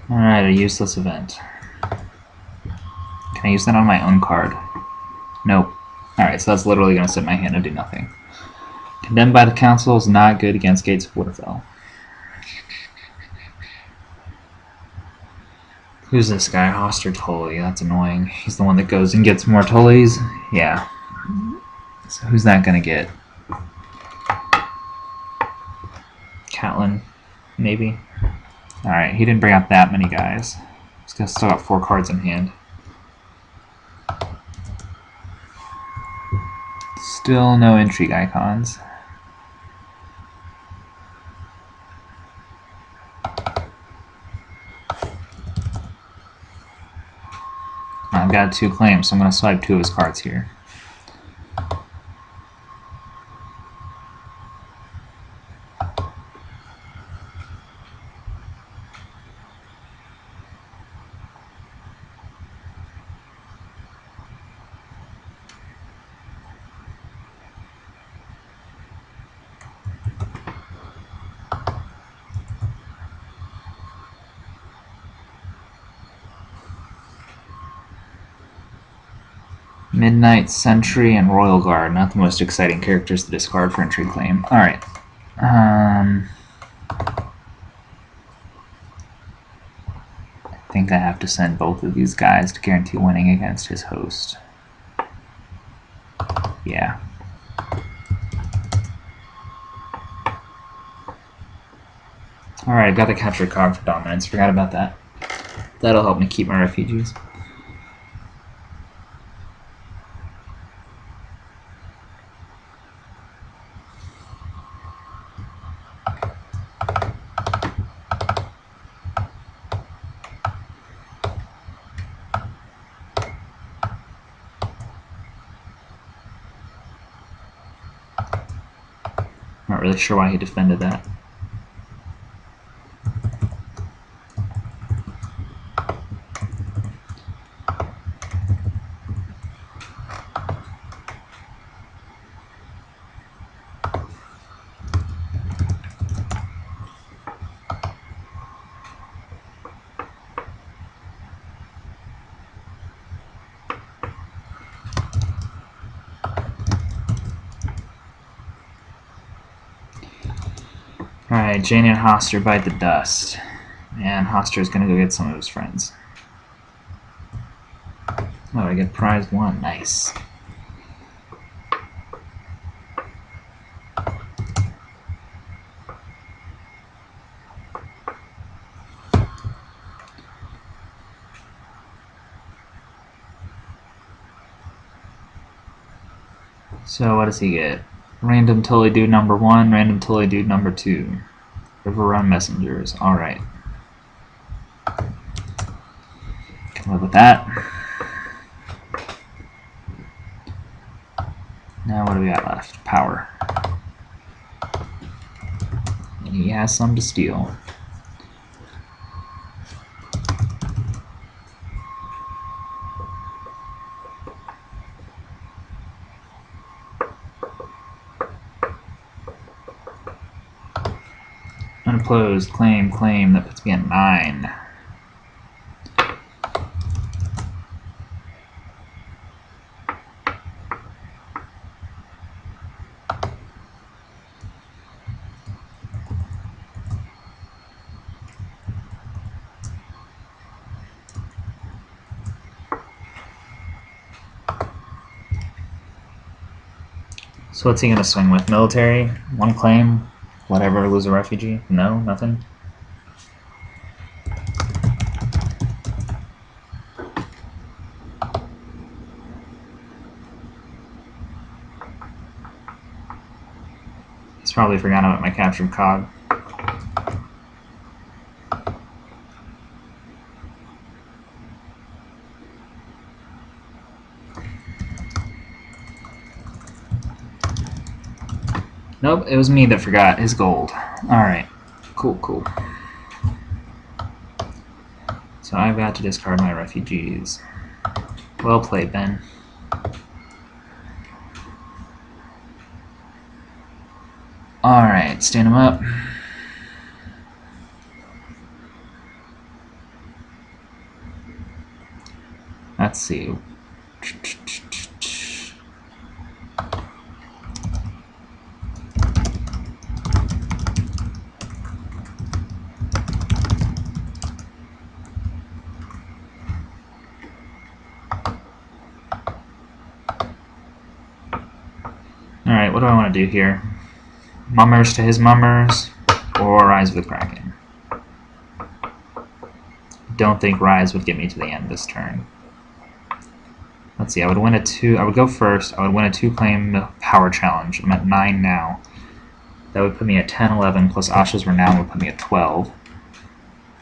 Alright, a useless event. Can I use that on my own card? Nope. Alright, so that's literally going to sit in my hand and do nothing. Condemned by the Council is not good against Gates of Winterfell. Who's this guy? Hoster Tully. That's annoying. He's the one that goes and gets more Tullys? Yeah. So who's that going to get? Catelyn, maybe? Alright, he didn't bring out that many guys. He's still got 4 cards in hand. Still no intrigue icons. I've got 2 claims, so I'm going to swipe 2 of his cards here. Midnight Sentry and Royal Guard, not the most exciting characters to discard for entry claim. Alright. I think I have to send both of these guys to guarantee winning against his host. Yeah. Alright, I've got the capture card for dominance. Forgot about that. That'll help me keep my refugees. Not really sure why he defended that. Alright, Jane and Hoster bite the dust. And Hoster is going to go get some of his friends. Oh, I get prize 1. Nice. So what does he get? Random Tully Dude number 1, Random Tully Dude number 2. River Run Messengers. Alright. Can live with that. Now what do we got left? Power. And he has some to steal. Unclosed, claim, claim. That puts me at 9. So what's he going to swing with? Military? 1 claim? Whatever, lose a refugee? No? Nothing? He's probably forgotten about my captured cog. Nope, it was me that forgot his gold. Alright, cool, cool. So I've got to discard my refugees. Well played, Ben. Alright, stand him up. Let's see. Alright, what do I want to do here? Mummers to his mummers, or Rise of the Kraken? Don't think Rise would get me to the end this turn. Let's see, I would go first, I would win a 2-claim power challenge. I'm at 9 now. That would put me at 10, 11, plus Asha's Renown would put me at 12.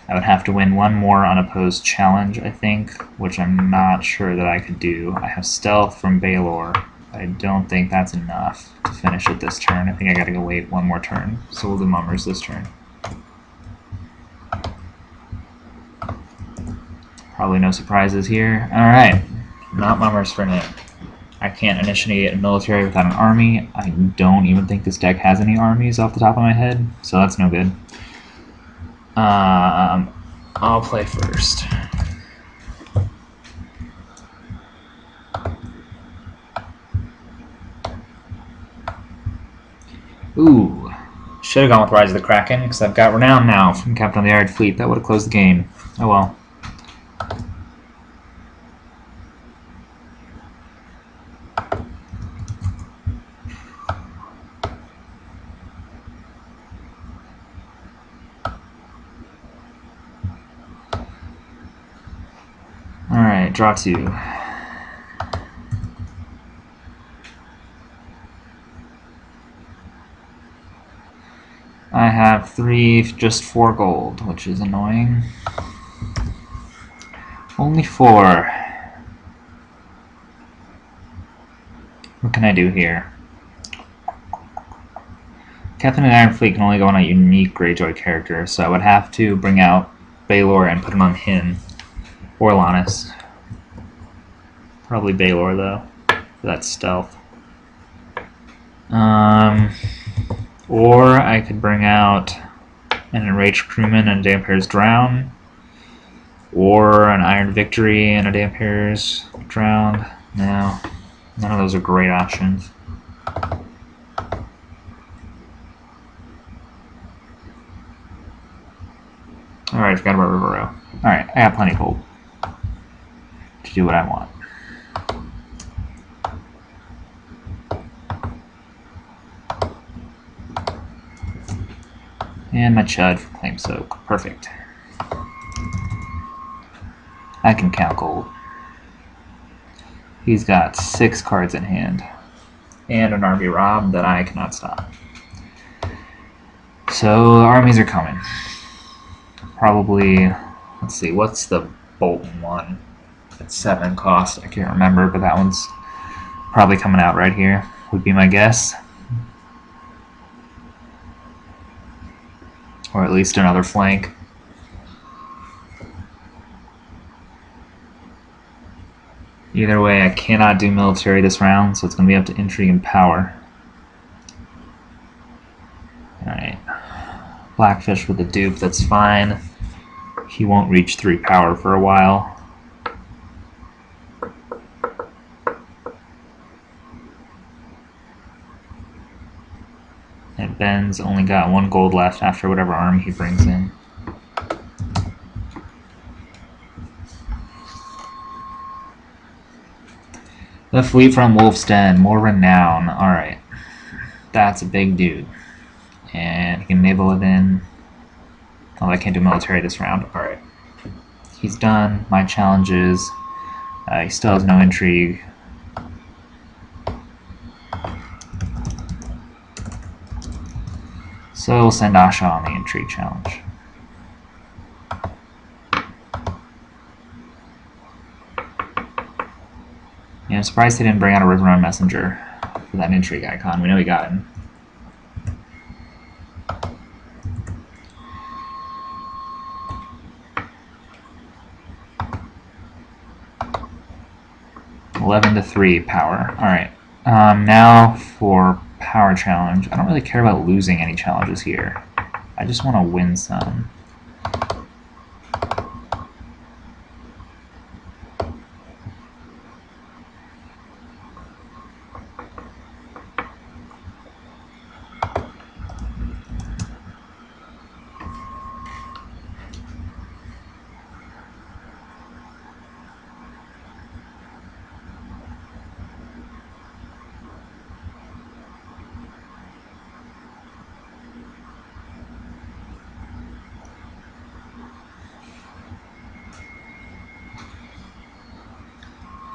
I would have to win one more unopposed challenge, I think, which I'm not sure that I could do. I have Stealth from Baelor. I don't think that's enough to finish it this turn. I think I gotta go wait one more turn. So we'll do Mummers this turn. Probably no surprises here. Alright, not Mummers for now. I can't initiate a military without an army. I don't even think this deck has any armies off the top of my head, so that's no good. I'll play first. Ooh, should have gone with Rise of the Kraken, because I've got Renown now from Captain of the Allied Fleet. That would have closed the game. Oh well. Alright, draw 2. I have 3, just 4 gold, which is annoying. Only 4. What can I do here? Captain of the Iron Fleet can only go on a unique Greyjoy character, so I would have to bring out Baelor and put him on him. Or Lannis. Probably Baelor, though, for that stealth. Or I could bring out an Enraged Crewman and a Dampire's Drown. Or an Iron Victory and a Dampire's Drown. No, none of those are great options. Alright, forgot about River Row. Alright, I got plenty of gold to do what I want. And my Chud for Claim Soak. Perfect. I can count gold. He's got 6 cards in hand. And an army rob that I cannot stop. So, armies are coming. Probably, let's see, what's the Bolton one? It's 7 cost, I can't remember, but that one's probably coming out right here, would be my guess. Or at least another flank. Either way, I cannot do military this round, so it's going to be up to intrigue and power. Alright. Blackfish with the dupe, that's fine. He won't reach 3 power for a while. And Ben's only got 1 gold left after whatever army he brings in. The fleet from Wolf's Den, more renown. Alright. That's a big dude. And he can enable it in. Oh, I can't do military this round. Alright. He's done. My challenges. He still has no intrigue. So we'll send Asha on the intrigue challenge. Yeah, I'm surprised he didn't bring out a River Run Messenger for that intrigue icon. We know he got him. $11 to 3 power. Alright. Now for power challenge. I don't really care about losing any challenges here. I just want to win some.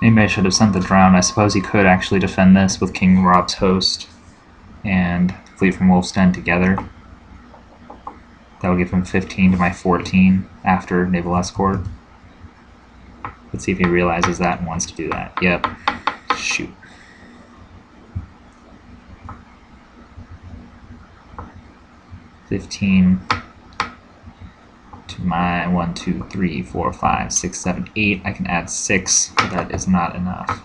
Maybe I should have sent the drown. I suppose he could actually defend this with King Rob's Host and Fleet from Wolf's Den together. That would give him 15 to my 14 after Naval Escort. Let's see if he realizes that and wants to do that. Yep. Shoot. $15 to my 1, 2, 3, 4, 5, 6, 7, 8. I can add 6, but that is not enough.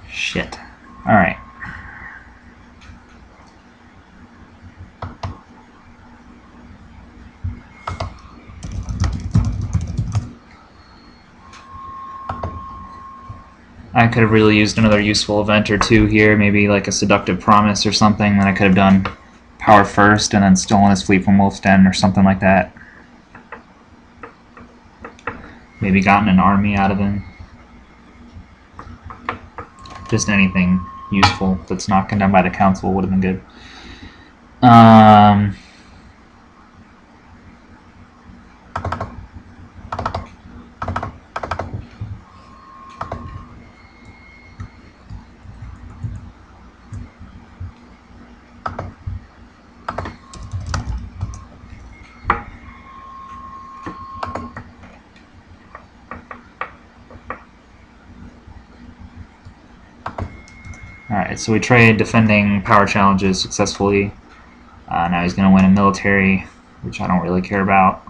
Shit. Alright. I could have really used another useful event or two here, maybe like a Seductive Promise or something. Then I could have done Power first and then stolen his fleet from Wolf's Den or something like that. Maybe gotten an army out of him. Just anything useful that's not condemned by the council would have been good. Alright, so we trade defending power challenges successfully. Now he's going to win a military, which I don't really care about.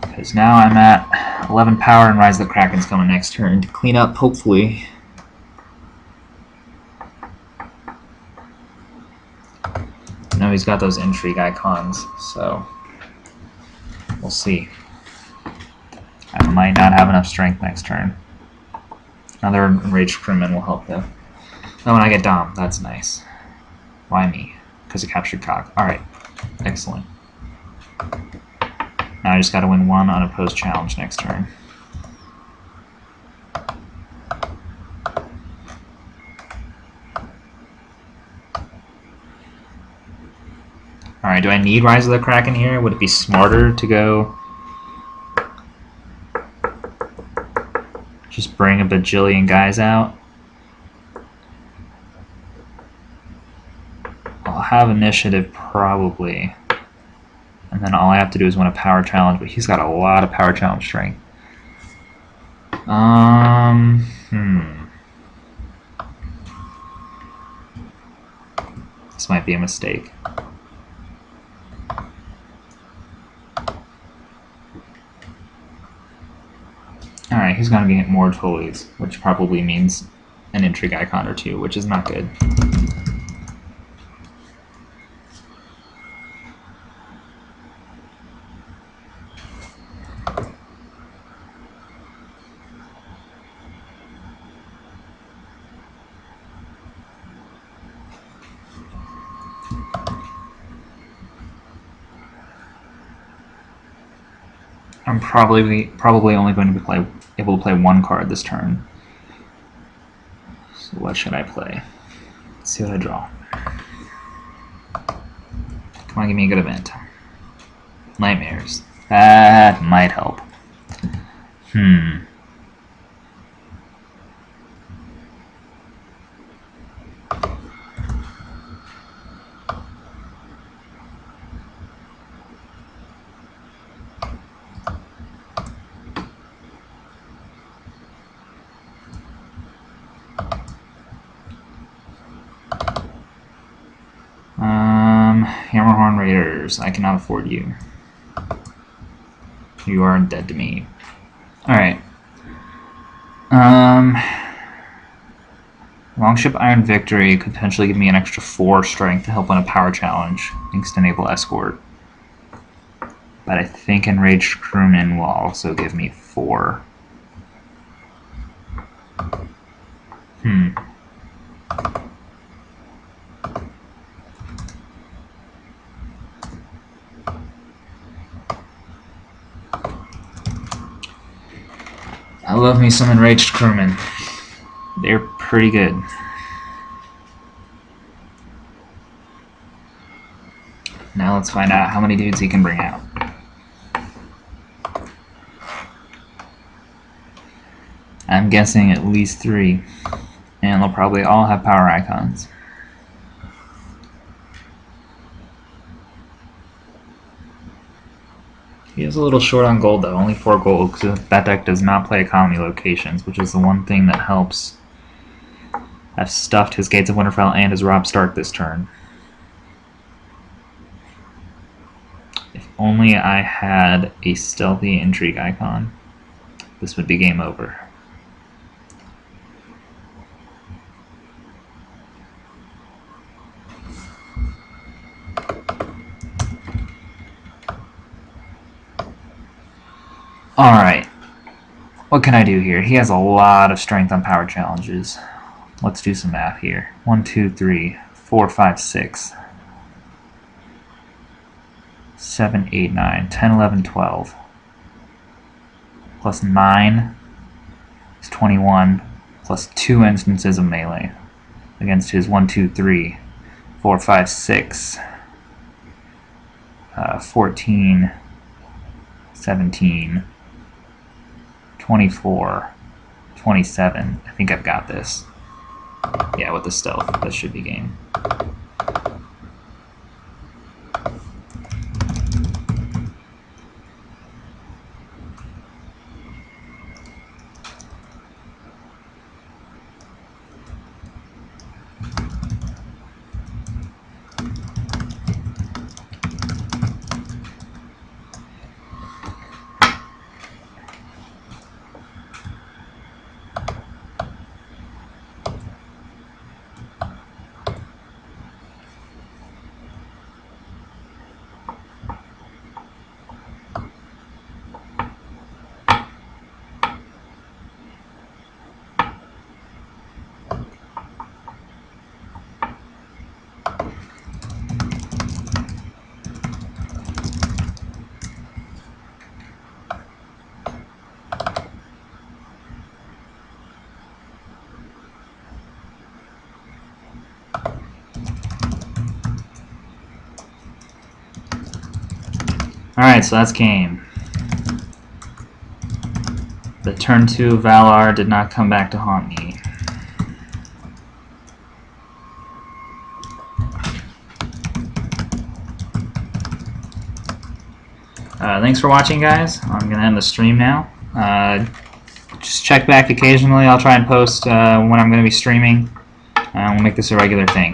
Because now I'm at 11 power and Rise of the Kraken's coming next turn to clean up, hopefully. I know he's got those intrigue icons, so we'll see. I might not have enough strength next turn. Another Enraged Crewman will help though. Oh, when I get Dom, that's nice. Why me? Because of Captured Cog. Alright, excellent. Now I just gotta win one unopposed challenge next turn. Alright, do I need Rise of the Kraken here? Would it be smarter to go just bring a bajillion guys out? I'll have initiative probably. And then all I have to do is win a power challenge, but he's got a lot of power challenge strength. This might be a mistake. Alright, he's going to get more Tullies, which probably means an intrigue icon or two, which is not good. I'm probably only going to be able to play one card this turn. So what should I play? Let's see what I draw. Come on, give me a good event. Nightmares. That might help. Hammerhorn Raiders. I cannot afford you. You are dead to me. Alright. Longship Iron Victory could potentially give me an extra 4 strength to help win a power challenge, thanks to Naval Escort. But I think Enraged Crewman will also give me 4. I love me some enraged crewmen. They're pretty good. Now let's find out how many dudes he can bring out. I'm guessing at least 3. And they'll probably all have power icons. He is a little short on gold though, only 4 gold, because that deck does not play economy locations, which is the one thing that helps. I've stuffed his Gates of Winterfell and his Robb Stark this turn. If only I had a stealthy intrigue icon, this would be game over. Alright, what can I do here? He has a lot of strength on power challenges. Let's do some math here. 1, 2, 3, 4, 5, 6, 7, 8, 9, 10, 11, 12. Plus 9 is 21, plus 2 instances of melee against his 1, 2, 3, 4, 5, 6, 14, 17, 24, 27. I think I've got this. Yeah, with the stealth, that should be game. Alright, so that's game. The turn 2 Valar did not come back to haunt me. Thanks for watching, guys. I'm going to end the stream now. Just check back occasionally. I'll try and post when I'm going to be streaming. We'll make this a regular thing.